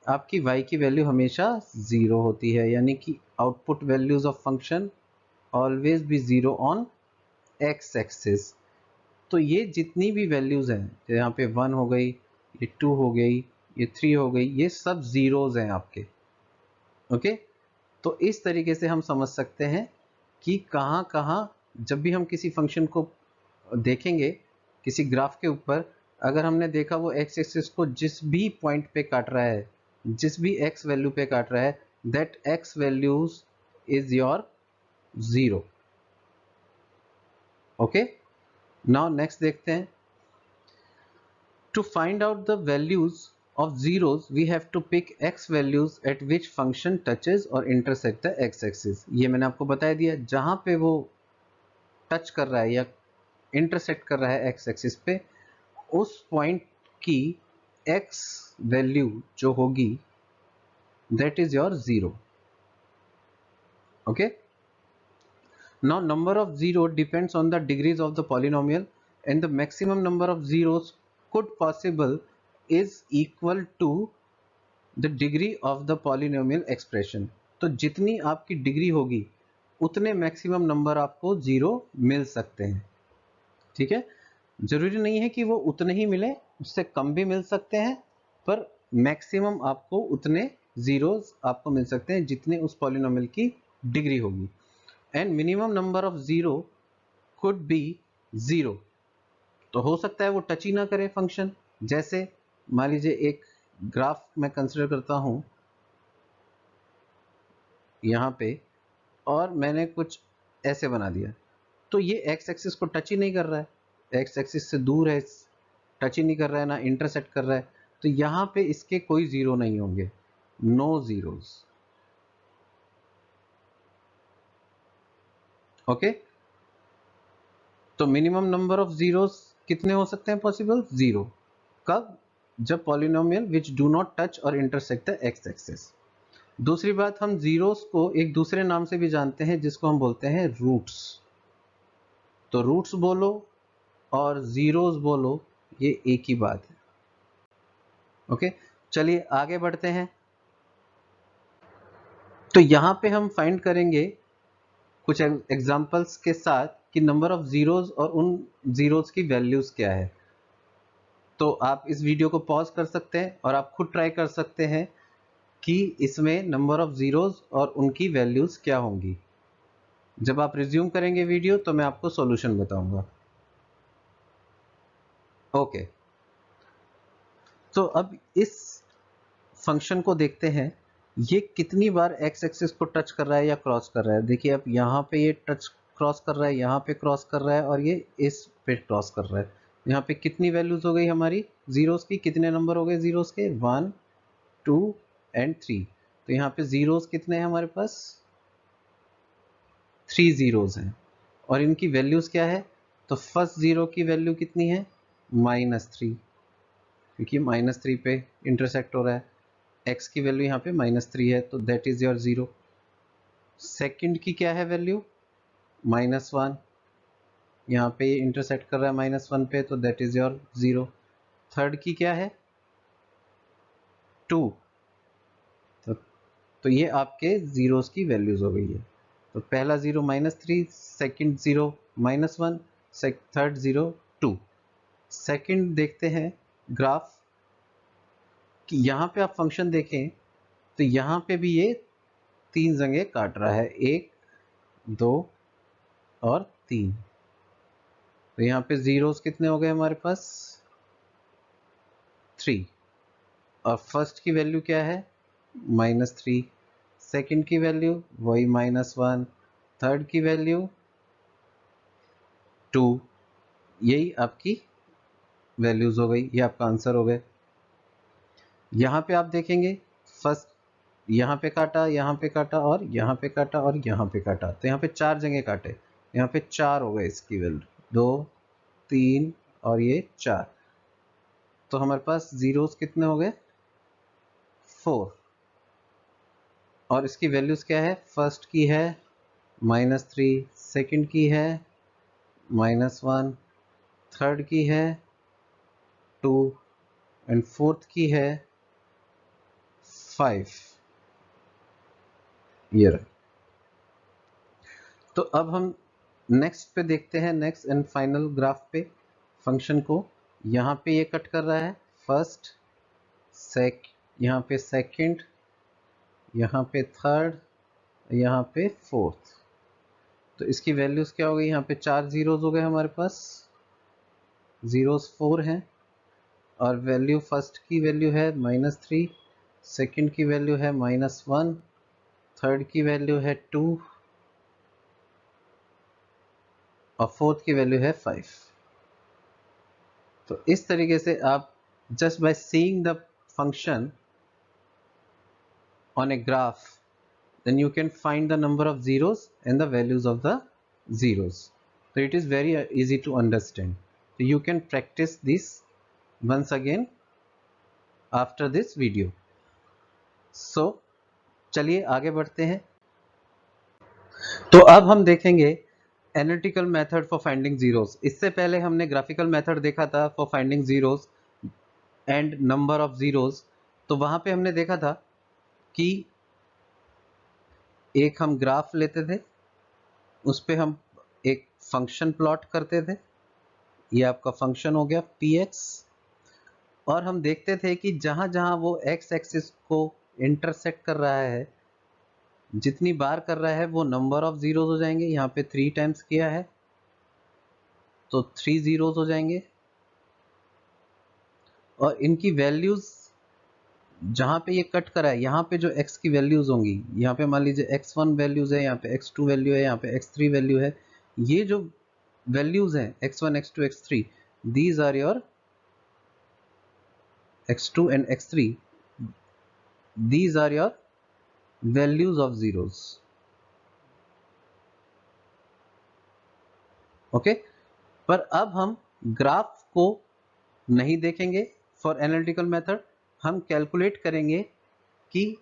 आपकी y की वैल्यू हमेशा 0 होती है, यानी कि output values of function always be 0 on x axis. तो ये जितनी भी वैल्यूज हैं, यहाँ पे 1 हो गई, ये 2 हो गई, ये 3 हो गई, ये सब जीरोज हैं आपके। ओके, तो इस तरीके से हम समझ सकते हैं कि कहाँ कहाँ जब भी हम किसी फंक्शन को देखेंगे किसी ग्राफ के ऊपर, अगर हमने देखा वो एक्स एक्सिस को जिस भी पॉइंट पे काट रहा है, जिस भी एक्स वैल्यू पे काट रहा है, that x values is your 0। Okay, now next देखते हैं। To find out the values of zeros we have to pick x values at which function touches or intersect the x axis। ये मैंने आपको बता दिया, जहां पे वो टच कर रहा है या इंटरसेक्ट कर रहा है x एक्सिस पे, उस पॉइंट की x वैल्यू जो होगी that is your 0। okay, now number of 0 depends on the degrees of the polynomial and the maximum number of zeros could possible is equal to the degree of the polynomial expression. तो जितनी आपकी degree होगी उतने maximum number आपको 0 मिल सकते हैं। ठीक है, जरूरी नहीं है कि वो उतने ही मिले, उससे कम भी मिल सकते हैं, पर मैक्सिमम आपको उतने जीरोस आपको मिल सकते हैं जितने उस पॉलिनोमियल की डिग्री होगी। And minimum number of 0 could be 0। तो हो सकता है वो टच ही ना करे फंक्शन। जैसे मान लीजिए एक ग्राफ मैं कंसिडर करता हूं यहाँ पे, और मैंने कुछ ऐसे बना दिया, तो ये एक्स एक्सिस को टच ही नहीं कर रहा है, एक्स एक्सिस से दूर है, टच ही नहीं कर रहा है, ना इंटरसेक्ट कर रहा है, तो यहाँ पे इसके कोई जीरो नहीं होंगे, नो जीरोस। ओके, तो मिनिमम नंबर ऑफ जीरोस कितने हो सकते हैं पॉसिबल? 0। कब? जब polynomial which do not touch और इंटरसेक्ट द एक्स एक्सिस। दूसरी बात, हम जीरोस को एक दूसरे नाम से भी जानते हैं जिसको हम बोलते हैं रूट्स। तो रूट्स बोलो और जीरोस बोलो, ये एक ही बात है। ओके, चलिए आगे बढ़ते हैं। तो यहां पे हम फाइंड करेंगे कुछ एग्जांपल्स के साथ कि नंबर ऑफ जीरोस और उन जीरोस की वैल्यूज क्या है। तो आप इस वीडियो को पॉज कर सकते हैं और आप खुद ट्राई कर सकते हैं कि इसमें नंबर ऑफ जीरोस और उनकी वैल्यूज क्या होंगी। जब आप रिज्यूम करेंगे वीडियो तो मैं आपको सॉल्यूशन बताऊंगा। ओके, तो अब इस फंक्शन को देखते हैं, ये कितनी बार एक्स एक्सिस को टच कर रहा है या क्रॉस कर रहा है। देखिए अब यहाँ पे ये टच क्रॉस कर रहा है, यहाँ पे क्रॉस कर रहा है और ये इस पे क्रॉस कर रहा है। यहाँ पे कितनी वैल्यूज हो गई हमारी जीरोस की, कितने नंबर हो गए जीरोस के? 1 2 एंड 3। तो यहाँ पे जीरोस कितने हैं हमारे पास? 3 जीरोस हैं। और इनकी वैल्यूज क्या है? तो फर्स्ट जीरो की वैल्यू कितनी है? -3, क्योंकि -3 पे इंटरसेक्ट हो रहा है। x की वैल्यू यहाँ पे -3 है, तो दैट इज योर 0। सेकंड की क्या है वैल्यू? -1, यहाँ पे इंटरसेक्ट कर रहा है -1 पे, तो दैट इज योर 0। थर्ड की क्या है? 2। तो ये आपके जीरोस की वैल्यूज हो गई है। तो पहला 0 -3, सेकंड 0 -1, थर्ड 0 2। सेकंड देखते हैं ग्राफ कि यहाँ पे आप फंक्शन देखें तो यहाँ पे भी ये 3 जगह काट रहा है, 1 2 और 3। तो यहाँ पे जीरोस कितने हो गए हमारे पास? 3। और फर्स्ट की वैल्यू क्या है? -3, सेकंड की वैल्यू वही -1, थर्ड की वैल्यू 2। यही आपकी वैल्यूज हो गई, ये आपका आंसर हो गए। यहाँ पे आप देखेंगे फर्स्ट यहाँ पे काटा, यहाँ पे काटा और यहाँ पे काटा और यहाँ पे काटा, तो यहाँ पे 4 जगह काटे, यहाँ पे 4 हो गए इसकी वैल्यू, 2 3 और ये 4। तो हमारे पास जीरोस कितने हो गए? 4। और इसकी वैल्यूज क्या है? फर्स्ट की है -3, सेकंड की है -1, थर्ड की है 2 एंड फोर्थ की है 5। ये रहा। तो अब हम नेक्स्ट पे देखते हैं, नेक्स्ट एंड फाइनल ग्राफ पे फंक्शन को। यहाँ पे ये कट कर रहा है फर्स्ट, यहाँ पे सेकंड, यहाँ पे थर्ड, यहाँ पे फोर्थ। तो इसकी वैल्यूज क्या हो गई? यहाँ पे 4 जीरोज हो गए हमारे पास, जीरोस 4 हैं और वैल्यू फर्स्ट की वैल्यू है -3, सेकंड की वैल्यू है -1, थर्ड की वैल्यू है 2 और फोर्थ की वैल्यू है 5। तो इस तरीके से आप just by seeing the function on a graph, then you can find the number of zeros and the values of the zeros. So it is very easy to understand. So you can practice this once again after this video. So चलिए आगे बढ़ते हैं। तो अब हम देखेंगे analytical method for finding zeros. इससे पहले हमने ग्राफिकल मेथड देखा था for finding zeros and number of zeros. तो वहां पे हमने देखा था कि एक हम ग्राफ लेते थे, उस पर हम एक फंक्शन प्लॉट करते थे, ये आपका फंक्शन हो गया px, और हम देखते थे कि जहां जहां वो x एक्सिस को इंटरसेक्ट कर रहा है, जितनी बार कर रहा है वो नंबर ऑफ जीरोस हो जाएंगे। यहाँ पे 3 टाइम्स किया है तो 3 जीरोस हो जाएंगे, और इनकी वैल्यूज जहां पे ये कट करा है, यहाँ पे जो x की वैल्यूज होंगी, यहाँ पे मान लीजिए x1 वैल्यूज है, यहाँ पे x2 वैल्यू है, यहाँ पे x3 वैल्यू है। ये जो वैल्यूज हैं x1 x2 x3, these are your x2 and x3, these are your values of zeros. Okay पर अब हम ग्राफ को नहीं देखेंगे फॉर एनालिटिकल मेथड, हम कैलकुलेट करेंगे कि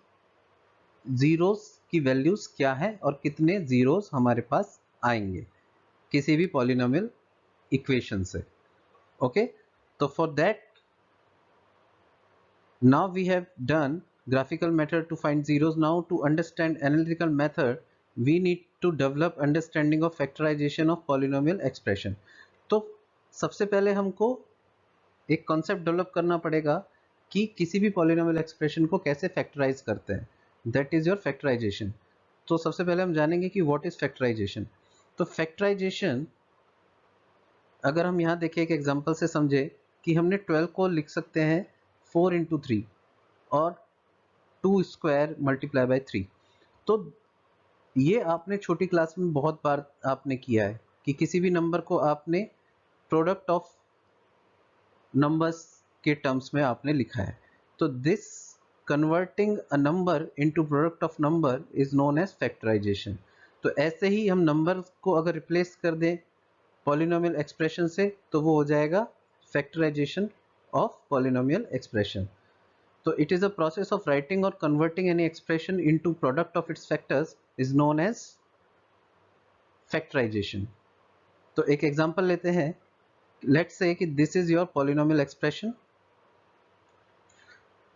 जीरोस की वैल्यूज क्या है और कितने जीरोस हमारे पास आएंगे किसी भी पॉलिनोमियल इक्वेशन से। ओके तो for that now we have done graphical method to find zeros. Now to understand analytical method we need to develop understanding of factorization of polynomial expression. तो सबसे पहले हमको एक कॉन्सेप्ट डेवलप करना पड़ेगा कि किसी भी पॉलिनोमियल एक्सप्रेशन को कैसे फैक्टराइज करते हैं, दैट इज योर फैक्टराइजेशन। तो सबसे पहले हम जानेंगे कि व्हाट इज फैक्टराइजेशन। तो फैक्टराइजेशन अगर हम यहाँ देखें एक एग्जांपल से समझे कि हमने 12 को लिख सकते हैं 4 into 3 और 2 स्क्वायर मल्टीप्लाई बाय 3। तो ये आपने छोटी क्लास में बहुत बार आपने किया है कि किसी भी नंबर को आपने प्रोडक्ट ऑफ नंबर्स के टर्म्स में आपने लिखा है। तो this converting a number into product of number is known as factorization. तो ऐसे ही हम नंबर को अगर रिप्लेस कर दें पॉलिनोमियल एक्सप्रेशन से तो वो हो जाएगा factorisation of polynomial expression. So it is a process of writing or converting any expression into product of its factors is known as factorization. तो एक एग्जांपल लेते हैं, let's say कि this is your polynomial expression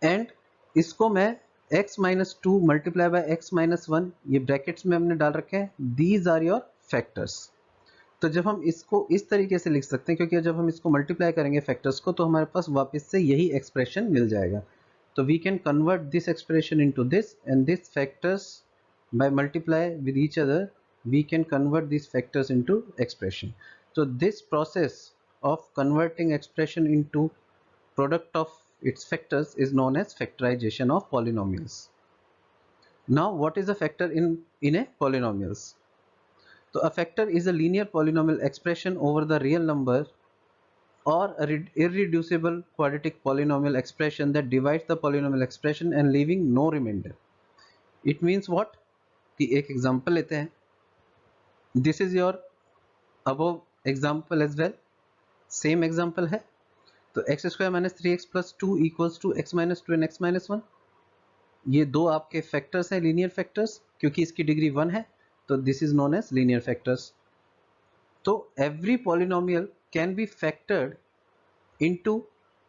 and इसको मैं x minus 2 multiply by x minus 1 ये brackets में हमने डाल रखे हैं, these are your factors. तो जब हम इसको इस तरीके से लिख सकते हैं क्योंकि जब हम इसको मल्टीप्लाई करेंगे फैक्टर्स को तो हमारे पास वापस से यही एक्सप्रेशन मिल जाएगा। तो we can convert this expression into this and this factors by multiply with each other we can convert this factors into expression. तो this process of converting expression into product of its factors is known as factorization of polynomials. Now what is a factor in a polynomials? So a factor is a linear polynomial expression over the real number or a irreducible quadratic polynomial expression that divides the polynomial expression and leaving no remainder. It means what? कि एक example लेते हैं. This is your above example as well. Same example है. तो x square minus 3x plus 2 equals to x minus 2 and x minus 1. ये दो आपके factors हैं, लीनियर फैक्टर्स, क्योंकि इसकी डिग्री 1 है तो this is known as linear factors. तो every polynomial can be factored into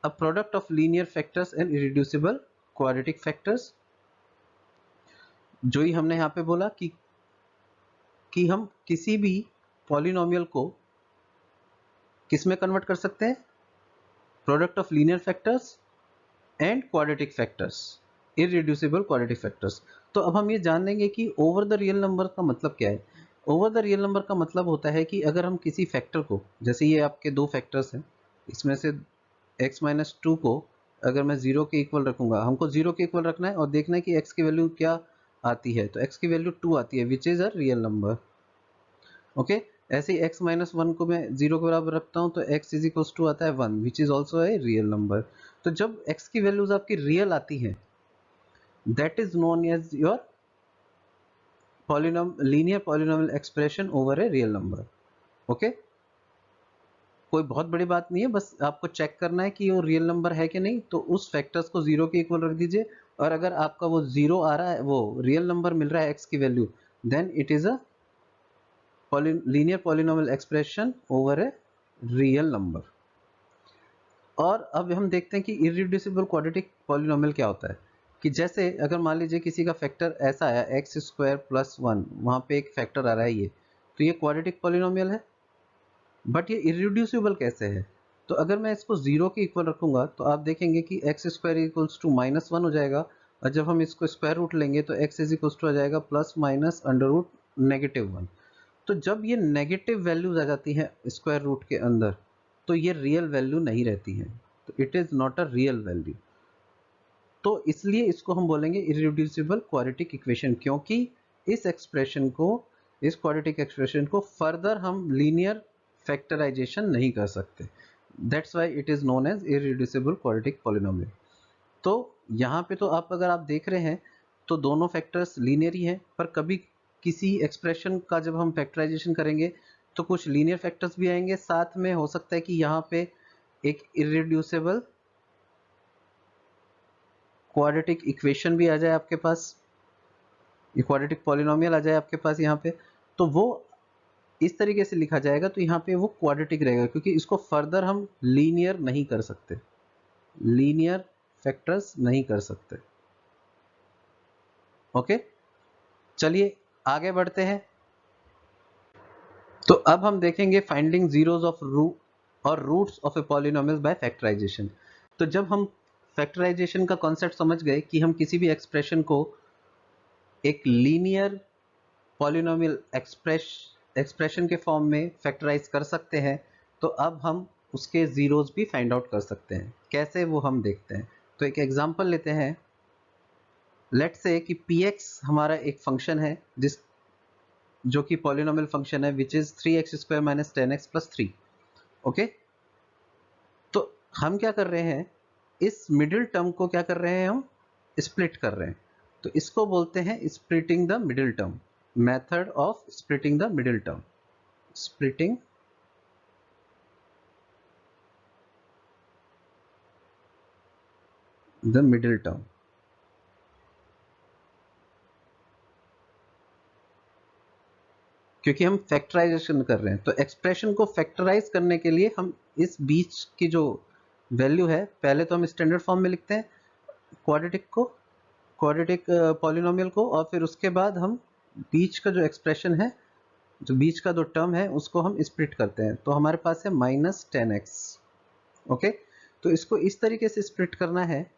a product of linear factors and irreducible quadratic factors. जो ही हमने यहाँ पे बोला कि हम किसी भी पॉलिनोमियल को किस में कन्वर्ट कर सकते हैं? Product of linear factors and quadratic factors, irreducible quadratic factors. तो अब हम ये जान लेंगे कि ओवर द रियल नंबर का मतलब क्या है. ओवर द रियल नंबर का मतलब होता है कि अगर हम किसी फैक्टर को, जैसे ये आपके दो फैक्टर्स हैं, इसमें से x माइनस 2 को अगर मैं 0 के इक्वल रखूंगा, हमको 0 के इक्वल रखना है और देखना है कि x की वैल्यू क्या आती है. तो x की वैल्यू 2 आती है which is a real number. Okay, ऐसे ही x माइनस 1 को मैं 0 के बराबर रखता हूँ तो x इज इक्वल्स टू आता है 1 which is also a real number. तो जब x की वैल्यूज आपकी रियल आती हैं, that is known as your linear polynomial expression over a real number. okay? कोई बहुत बड़ी बात नहीं है, बस आपको चेक करना है कि वो रियल नंबर है कि नहीं. तो उस फैक्टर्स को 0 के इक्वल रख दीजिए और अगर आपका वो 0 आ रहा है, वो रियल नंबर मिल रहा है x की value, then it is a linear polynomial expression over a real number. और अब हम देखते हैं कि इरेड्यूसिबल क्वाड्रेटिक पॉलिनोमियल क्या होता है. कि जैसे अगर मान लीजिए किसी का फैक्टर ऐसा आया एक्स स्क्वायर प्लस 1, वहाँ पे एक फैक्टर आ रहा है ये, तो ये क्वाड्रेटिक पॉलिनोमियल है. बट ये इरेड्यूसिबल कैसे है? तो अगर मैं इसको 0 के इक्वल रखूंगा तो आप देखेंगे कि x square equals to minus 1 हो जाएगा, और जब हम इसको स्क्वायर रूट लेंगे तो एक्स इज इक्वल्स टू आ जाएगा plus minus under root negative 1. तो जब ये नेगेटिव वैल्यूज आ जाती हैं स्क्वायर रूट के अंदर तो ये रियल वैल्यू नहीं रहती हैं, तो it is not a real value. तो इसलिए इसको हम बोलेंगे इरेड्यूसिबल क्वाड्रेटिक इक्वेशन, क्योंकि इस एक्सप्रेशन को, इस क्वाड्रेटिक एक्सप्रेशन को फर्दर हम लीनियर फैक्टराइजेशन नहीं कर सकते. That's why it is known as irreducible quadratic polynomial. तो यहाँ पे तो अगर आप देख रहे हैं तो दोनों फैक्टर्स लीनियर ही हैं, पर कभी किसी एक्सप्रेशन का जब हम फैक्टराइजेशन करेंगे तो कुछ लीनियर फैक्टर्स भी आएंगे, साथ में हो सकता है कि यहाँ पे एक इरेड्यूसिबल क्वाड्रेटिक इक्वेशन भी आ जाए आपके पास, ये क्वाड्रेटिक पॉलिनोमियल आ जाए आपके पास यहाँ पे, तो वो इस तरीके से लिखा जाएगा. तो यहाँ पे वो क्वाड्रेटिक रहेगा क्योंकि इसको फर्दर हम लीनियर नहीं कर सकते, लीनियर फैक्टर्स नहीं कर सकते. ओके, चलिए आगे बढ़ते हैं. तो अब हम देखेंगे फाइंडिंग जीरोस ऑफ और roots of a polynomial by factorization. तो जब हम फैक्टराइजेशन का कॉन्सेप्ट समझ गए कि हम किसी भी एक्सप्रेशन को एक लीनियर पॉलिनोमियल एक्सप्रेशन के फॉर्म में फैक्टराइज कर सकते हैं, तो अब हम उसके जीरोस भी फाइंड आउट कर सकते हैं. कैसे, वो हम देखते हैं. तो एक एग्जांपल लेते हैं. लेट्स से कि px हमारा एक फंक्शन है जो कि पॉलिनोमियल फंक्शन है which is 3x square minus 10x plus 3. Okay, तो हम क्या कर रहे हैं, इस मिडिल टर्म को क्या कर रहे हैं, हम स्प्लिट कर रहे हैं. तो इसको बोलते हैं splitting the middle term, method of splitting the middle term, splitting the middle term. क्योंकि हम फैक्टराइजेशन कर रहे हैं, तो एक्सप्रेशन को फैक्टराइज करने के लिए हम इस बीच की जो वैल्यू है, पहले तो हम स्टैंडर्ड फॉर्म में लिखते हैं क्वाड्रेटिक पॉलिनोमियल को, और फिर उसके बाद हम बीच का जो एक्सप्रेशन है, जो बीच का जो टर्म है, उसको हम स्प्लिट करते हैं. तो हमारे पास है माइनस 10x. ओके, तो इसको इस तरीके से स्प्लिट करना है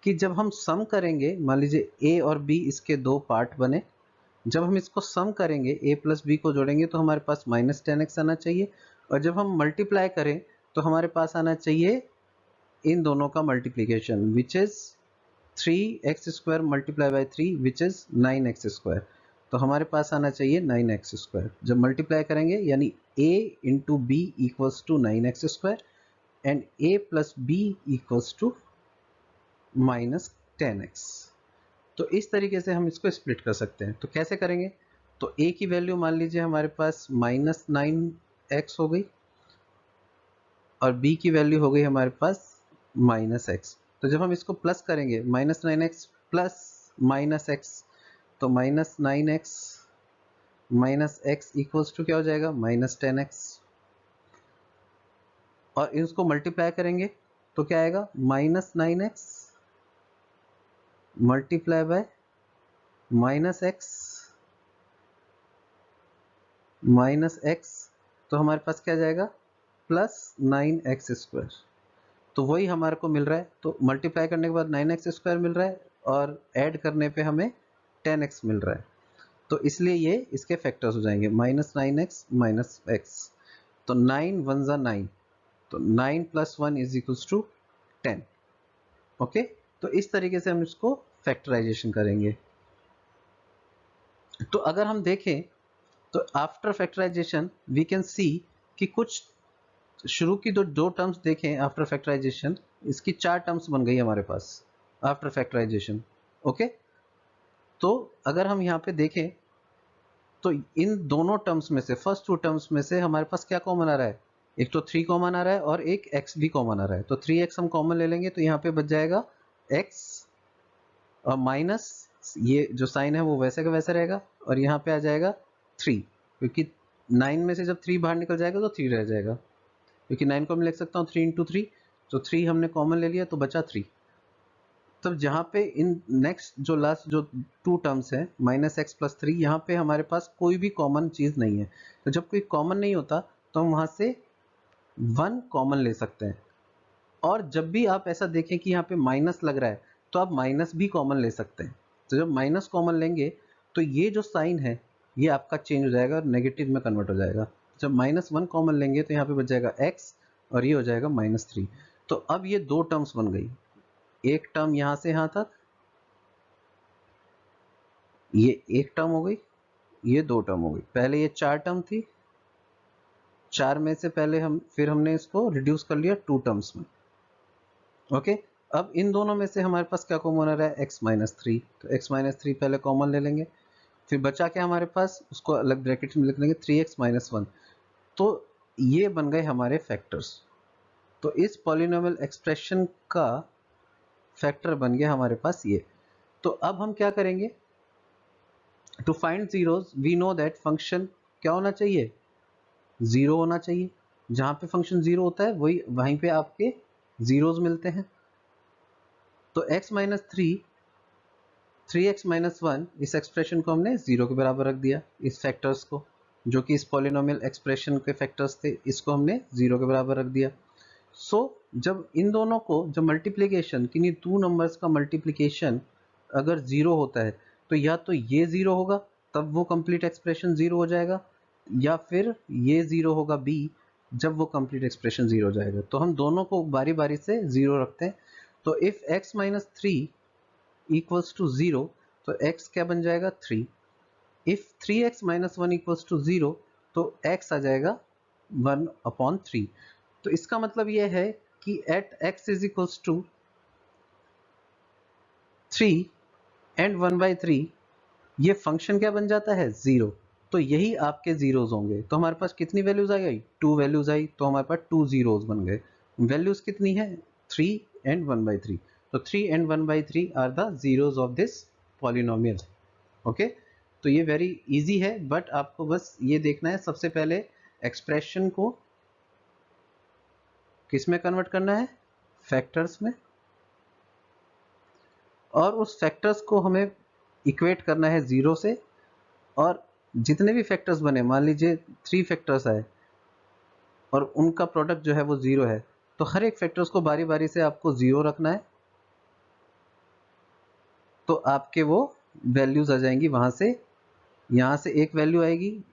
कि जब हम सम करेंगे, मान लीजिए a और b इसके दो पार्ट बने, जब हम इसको सम करेंगे a प्लस बी को जोड़ेंगे तो हमारे पास माइनस 10x आना चाहिए, और जब हम मल्टीप्लाई करें तो हमारे पास आना चाहिए इन दोनों का multiplication which is 3x² multiply by 3 which is 9x²। तो हमारे पास आना चाहिए 9x²। जब मल्टीप्लाई करेंगे यानी a into b equals to 9x² and a plus b equals to -10x। तो इस तरीके से हम इसको स्प्लिट कर सकते हैं। तो कैसे करेंगे? तो a की वैल्यू मान लीजिए हमारे पास -9x हो गई और b की वैल्यू हो गई हमारे पास -x। तो जब हम इसको प्लस करेंगे -9x प्लस -x, तो -9x minus x equals to क्या हो जाएगा? -10x। और इसको मल्टीप्लाई करेंगे तो क्या आएगा? -9x multiply by -x -x, तो हमारे पास क्या जाएगा? +9x²। तो वही हमारे को मिल रहा है। तो मल्टीप्लाई करने के बाद 9x² मिल रहा है और ऐड करने पे हमें 10x मिल रहा है। तो इसलिए ये इसके फैक्टर्स हो जाएंगे -9x -x। तो 9 1 जा 9, तो 9 + 1 = 10। ओके, तो इस तरीके से हम इसको फैक्टराइजेशन करेंगे। तो अगर हम देखें तो after factorization we can see कि कुछ शुरू की दो टर्म्स देखें आफ्टर फैक्टराइजेशन, इसकी 4 टर्म्स बन गई हमारे पास आफ्टर फैक्टराइजेशन। ओके, तो अगर हम यहाँ पे देखें तो इन दोनों टर्म्स में से फर्स्ट 2 टर्म्स में से हमारे पास क्या कॉमन आ रहा है? एक तो 3 कॉमन आ रहा है और एक x भी कॉमन आ रहा है। तो 3x हम कॉमन ले लेंगे तो यहाँ पे बच जाएगा x और माइनस ये जो साइन है वो वैसे का वैसे रहेगा और यहाँ पे आ जाएगा 3, क्योंकि 9 में से जब 3 बाहर निकल जाएगा तो 3 रह जाएगा, क्योंकि 9 को मैं लिख सकता हूँ 3 × 3, तो 3 हमने कॉमन ले लिया तो बचा 3। तब जहाँ पे इन नेक्स्ट जो लास्ट जो 2 टर्म्स है -x + 3, यहाँ पे हमारे पास कोई भी कॉमन चीज़ नहीं है। तो जब कोई कॉमन नहीं होता तो हम वहाँ से 1 कॉमन ले सकते हैं। और जब भी आप ऐसा देखें कि यहाँ पे माइनस लग रहा है तो आप माइनस भी कॉमन ले सकते हैं। तो जब माइनस कॉमन लेंगे तो ये जो साइन है ये आपका चेंज हो जाएगा और नेगेटिव में कन्वर्ट हो जाएगा। जब -1 कॉमन लेंगे तो यहाँ पे बच जाएगा x और ये हो जाएगा -3। तो अब ये 2 टर्म्स बन गई, एक टर्म यहाँ से यहाँ तक, ये एक टर्म हो गई, ये 2 टर्म हो गई। पहले ये 4 टर्म थी, 4 में से पहले फिर हमने इसको रिड्यूस कर लिया 2 टर्म्स में। ओके, अब इन दोनों में से हमारे पास क्या कॉमन आ रहा है? x -3। तो x -3 पहले कॉमन ले लेंगे, फिर बचा क्या हमारे पास, उसको अलग ब्रैकेट में लिख लेंगे 3x - 1। तो ये बन गए हमारे फैक्टर्स। तो इस पॉलिनोमियल एक्सप्रेशन का फैक्टर बन गया हमारे पास ये। तो अब हम क्या करेंगे? To find zeros we know that function क्या होना चाहिए? 0 होना चाहिए। जहाँ पे फंक्शन 0 होता है वहीं पे आपके जीरोज मिलते हैं। तो x -3 3x - 1 इस एक्सप्रेशन को हमने 0 के बराबर रख दिया। इस फैक्टर्स को, जो कि इस पॉलिनोमियल एक्सप्रेशन के फैक्टर्स थे, इसको हमने 0 के बराबर रख दिया। सो जब इन दोनों को, जब मल्टीप्लिकेशन किन्हीं 2 नंबर्स का मल्टीप्लिकेशन अगर 0 होता है तो या तो ये 0 होगा तब वो कंप्लीट एक्सप्रेशन 0 हो जाएगा, या फिर ये 0 होगा b जब वो कंप्लीट एक्सप्रेशन 0 हो जाएगा। तो हम दोनों को बारी बारी से 0 रखते हैं। तो इफ x - 3 इक्वल्स टू 0, तो x क्या बन जाएगा? 3। इफ 3x - 1 इक्वल्स टू 0, तो x आ जाएगा 1/3। तो इसका मतलब यह है कि at x is equals to 3 and 1/3 ये फंक्शन क्या बन जाता है? 0। तो यही आपके जीरोज होंगे। तो हमारे पास कितनी वैल्यूज आ गई? 2 वैल्यूज आई, तो हमारे पास 2 जीरोज बन गए। वैल्यूज कितनी है? 3 एंड 1/3। तो 3 and 1/3 are the zeros of this polynomial. Okay, तो ये वेरी इजी है, बट आपको बस ये देखना है सबसे पहले एक्सप्रेशन को किस में कन्वर्ट करना है? फैक्टर्स में। और उस फैक्टर्स को हमें इक्वेट करना है 0 से। और जितने भी फैक्टर्स बने, मान लीजिए 3 फैक्टर्स आए और उनका प्रोडक्ट जो है वो 0 है, तो हर एक फैक्टर्स को बारी बारी से आपको 0 रखना है। तो आपके वो वैल्यूज आ जाएंगी वहां से, यहाँ से एक वैल्यू आएगी,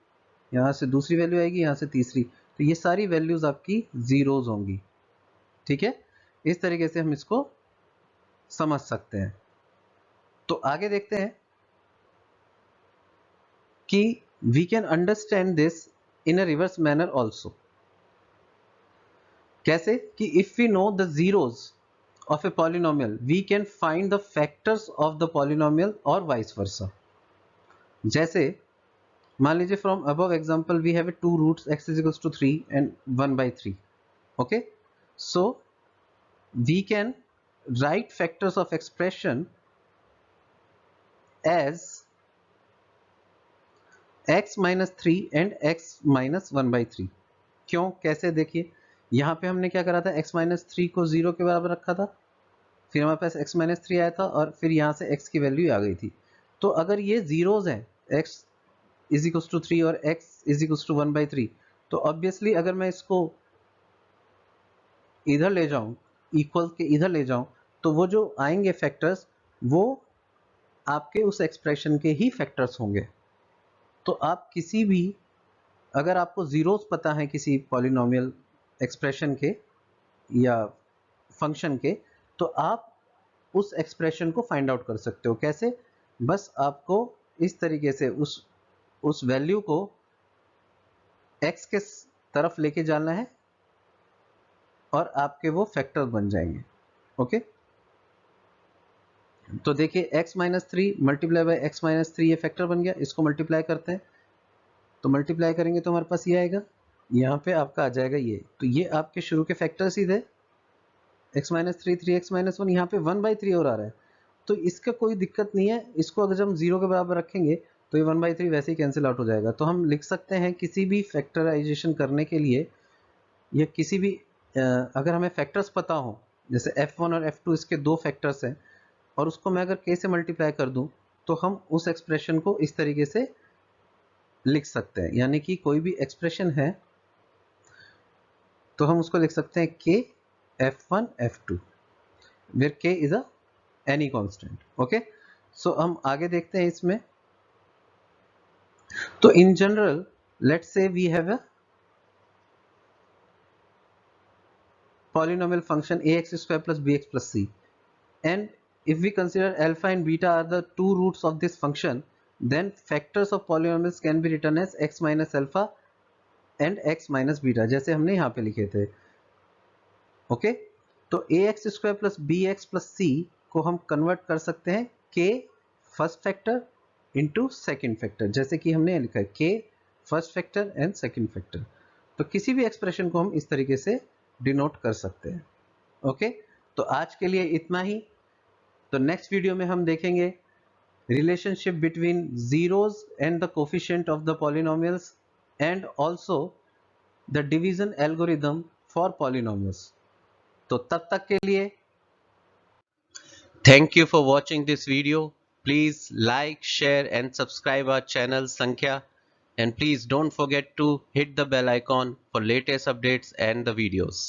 यहाँ से दूसरी वैल्यू आएगी, यहाँ से तीसरी। तो ये सारी वैल्यूज आपकी जीरोज होंगी। ठीक है, इस तरीके से हम इसको समझ सकते हैं। तो आगे देखते हैं कि we can understand this in a reverse manner also. कैसे कि if we know the zeros of a polynomial we can find the factors of the polynomial और वाइस वर्सा। जैसे मान लीजिए from above example we have two roots x is equals to 3 and 1/3। Okay, so we can write factors of expression as x minus 3 and x minus 1/3। क्यों, कैसे, देखिए यहाँ पे हमने क्या करा था, x minus 3 को 0 के बराबर रखा था, फिर हमारे पास x minus 3 आया था और फिर यहाँ से x की वैल्यू आ गई थी। तो अगर ये जीरोज हैं, x इज इक्वल्स टू 3 और x इज इक्वल्स टू 1/3, तो ऑब्वियसली अगर मैं इसको इधर ले जाऊं, इक्वल के इधर ले जाऊं, तो वो जो आएंगे फैक्टर्स वो आपके उस एक्सप्रेशन के ही फैक्टर्स होंगे। तो आप किसी भी, अगर आपको जीरोस पता है किसी पॉलिनोमियल एक्सप्रेशन के या फंक्शन के, तो आप उस एक्सप्रेशन को फाइंड आउट कर सकते हो। कैसे, बस आपको इस तरीके से उस वैल्यू को x के तरफ लेके जाना है और आपके वो फैक्टर बन जाएंगे। ओके, तो देखिए x minus 3 multiply by x minus 3 ये फैक्टर बन गया। इसको मल्टीप्लाई करते हैं, तो मल्टीप्लाई करेंगे तो हमारे पास ये आएगा, यहाँ पे आपका आ जाएगा ये। तो ये आपके शुरू के फैक्टर्स ही थे, x माइनस 3 3x माइनस 1, यहाँ पे 1/3 और आ रहा है। तो इसका कोई दिक्कत नहीं है, इसको अगर हम 0 के बराबर रखेंगे तो ये 1/3 वैसे ही कैंसिल आउट हो जाएगा। तो हम लिख सकते हैं किसी भी फैक्टराइजेशन करने के लिए या किसी भी अगर हमें फैक्टर्स पता हो, जैसे f1 और f2 इसके दो फैक्टर्स हैं, और उसको मैं अगर k से मल्टीप्लाई कर दूं तो हम उस एक्सप्रेशन को इस तरीके से लिख सकते हैं। यानी कि कोई भी एक्सप्रेशन है तो हम उसको लिख सकते हैं k f1 f2 where k is a any constant। Okay, so हम आगे देखते हैं इसमें। तो in general let's say we have a polynomial function ax square plus bx plus c, and if we consider alpha and beta are the two roots of this function, then factors of polynomials can be written as x minus alpha and x minus beta, जैसे हमने यहाँ पे लिखे थे। Okay, तो ax square plus bx plus c को हम convert कर सकते हैं k first factor into second factor, जैसे कि हमने लिखा है k first factor and second factor. तो किसी भी एक्सप्रेशन को हम इस तरीके से डिनोट कर सकते हैं। ओके, तो आज के लिए इतना ही। तो नेक्स्ट वीडियो में हम देखेंगे relationship between zeros and the coefficient of the polynomials and also the division algorithm for polynomials. तो तब तक के लिए thank you for watching this video. Please like, share and subscribe our channel Sankhya, and please don't forget to hit the bell icon for latest updates and the videos.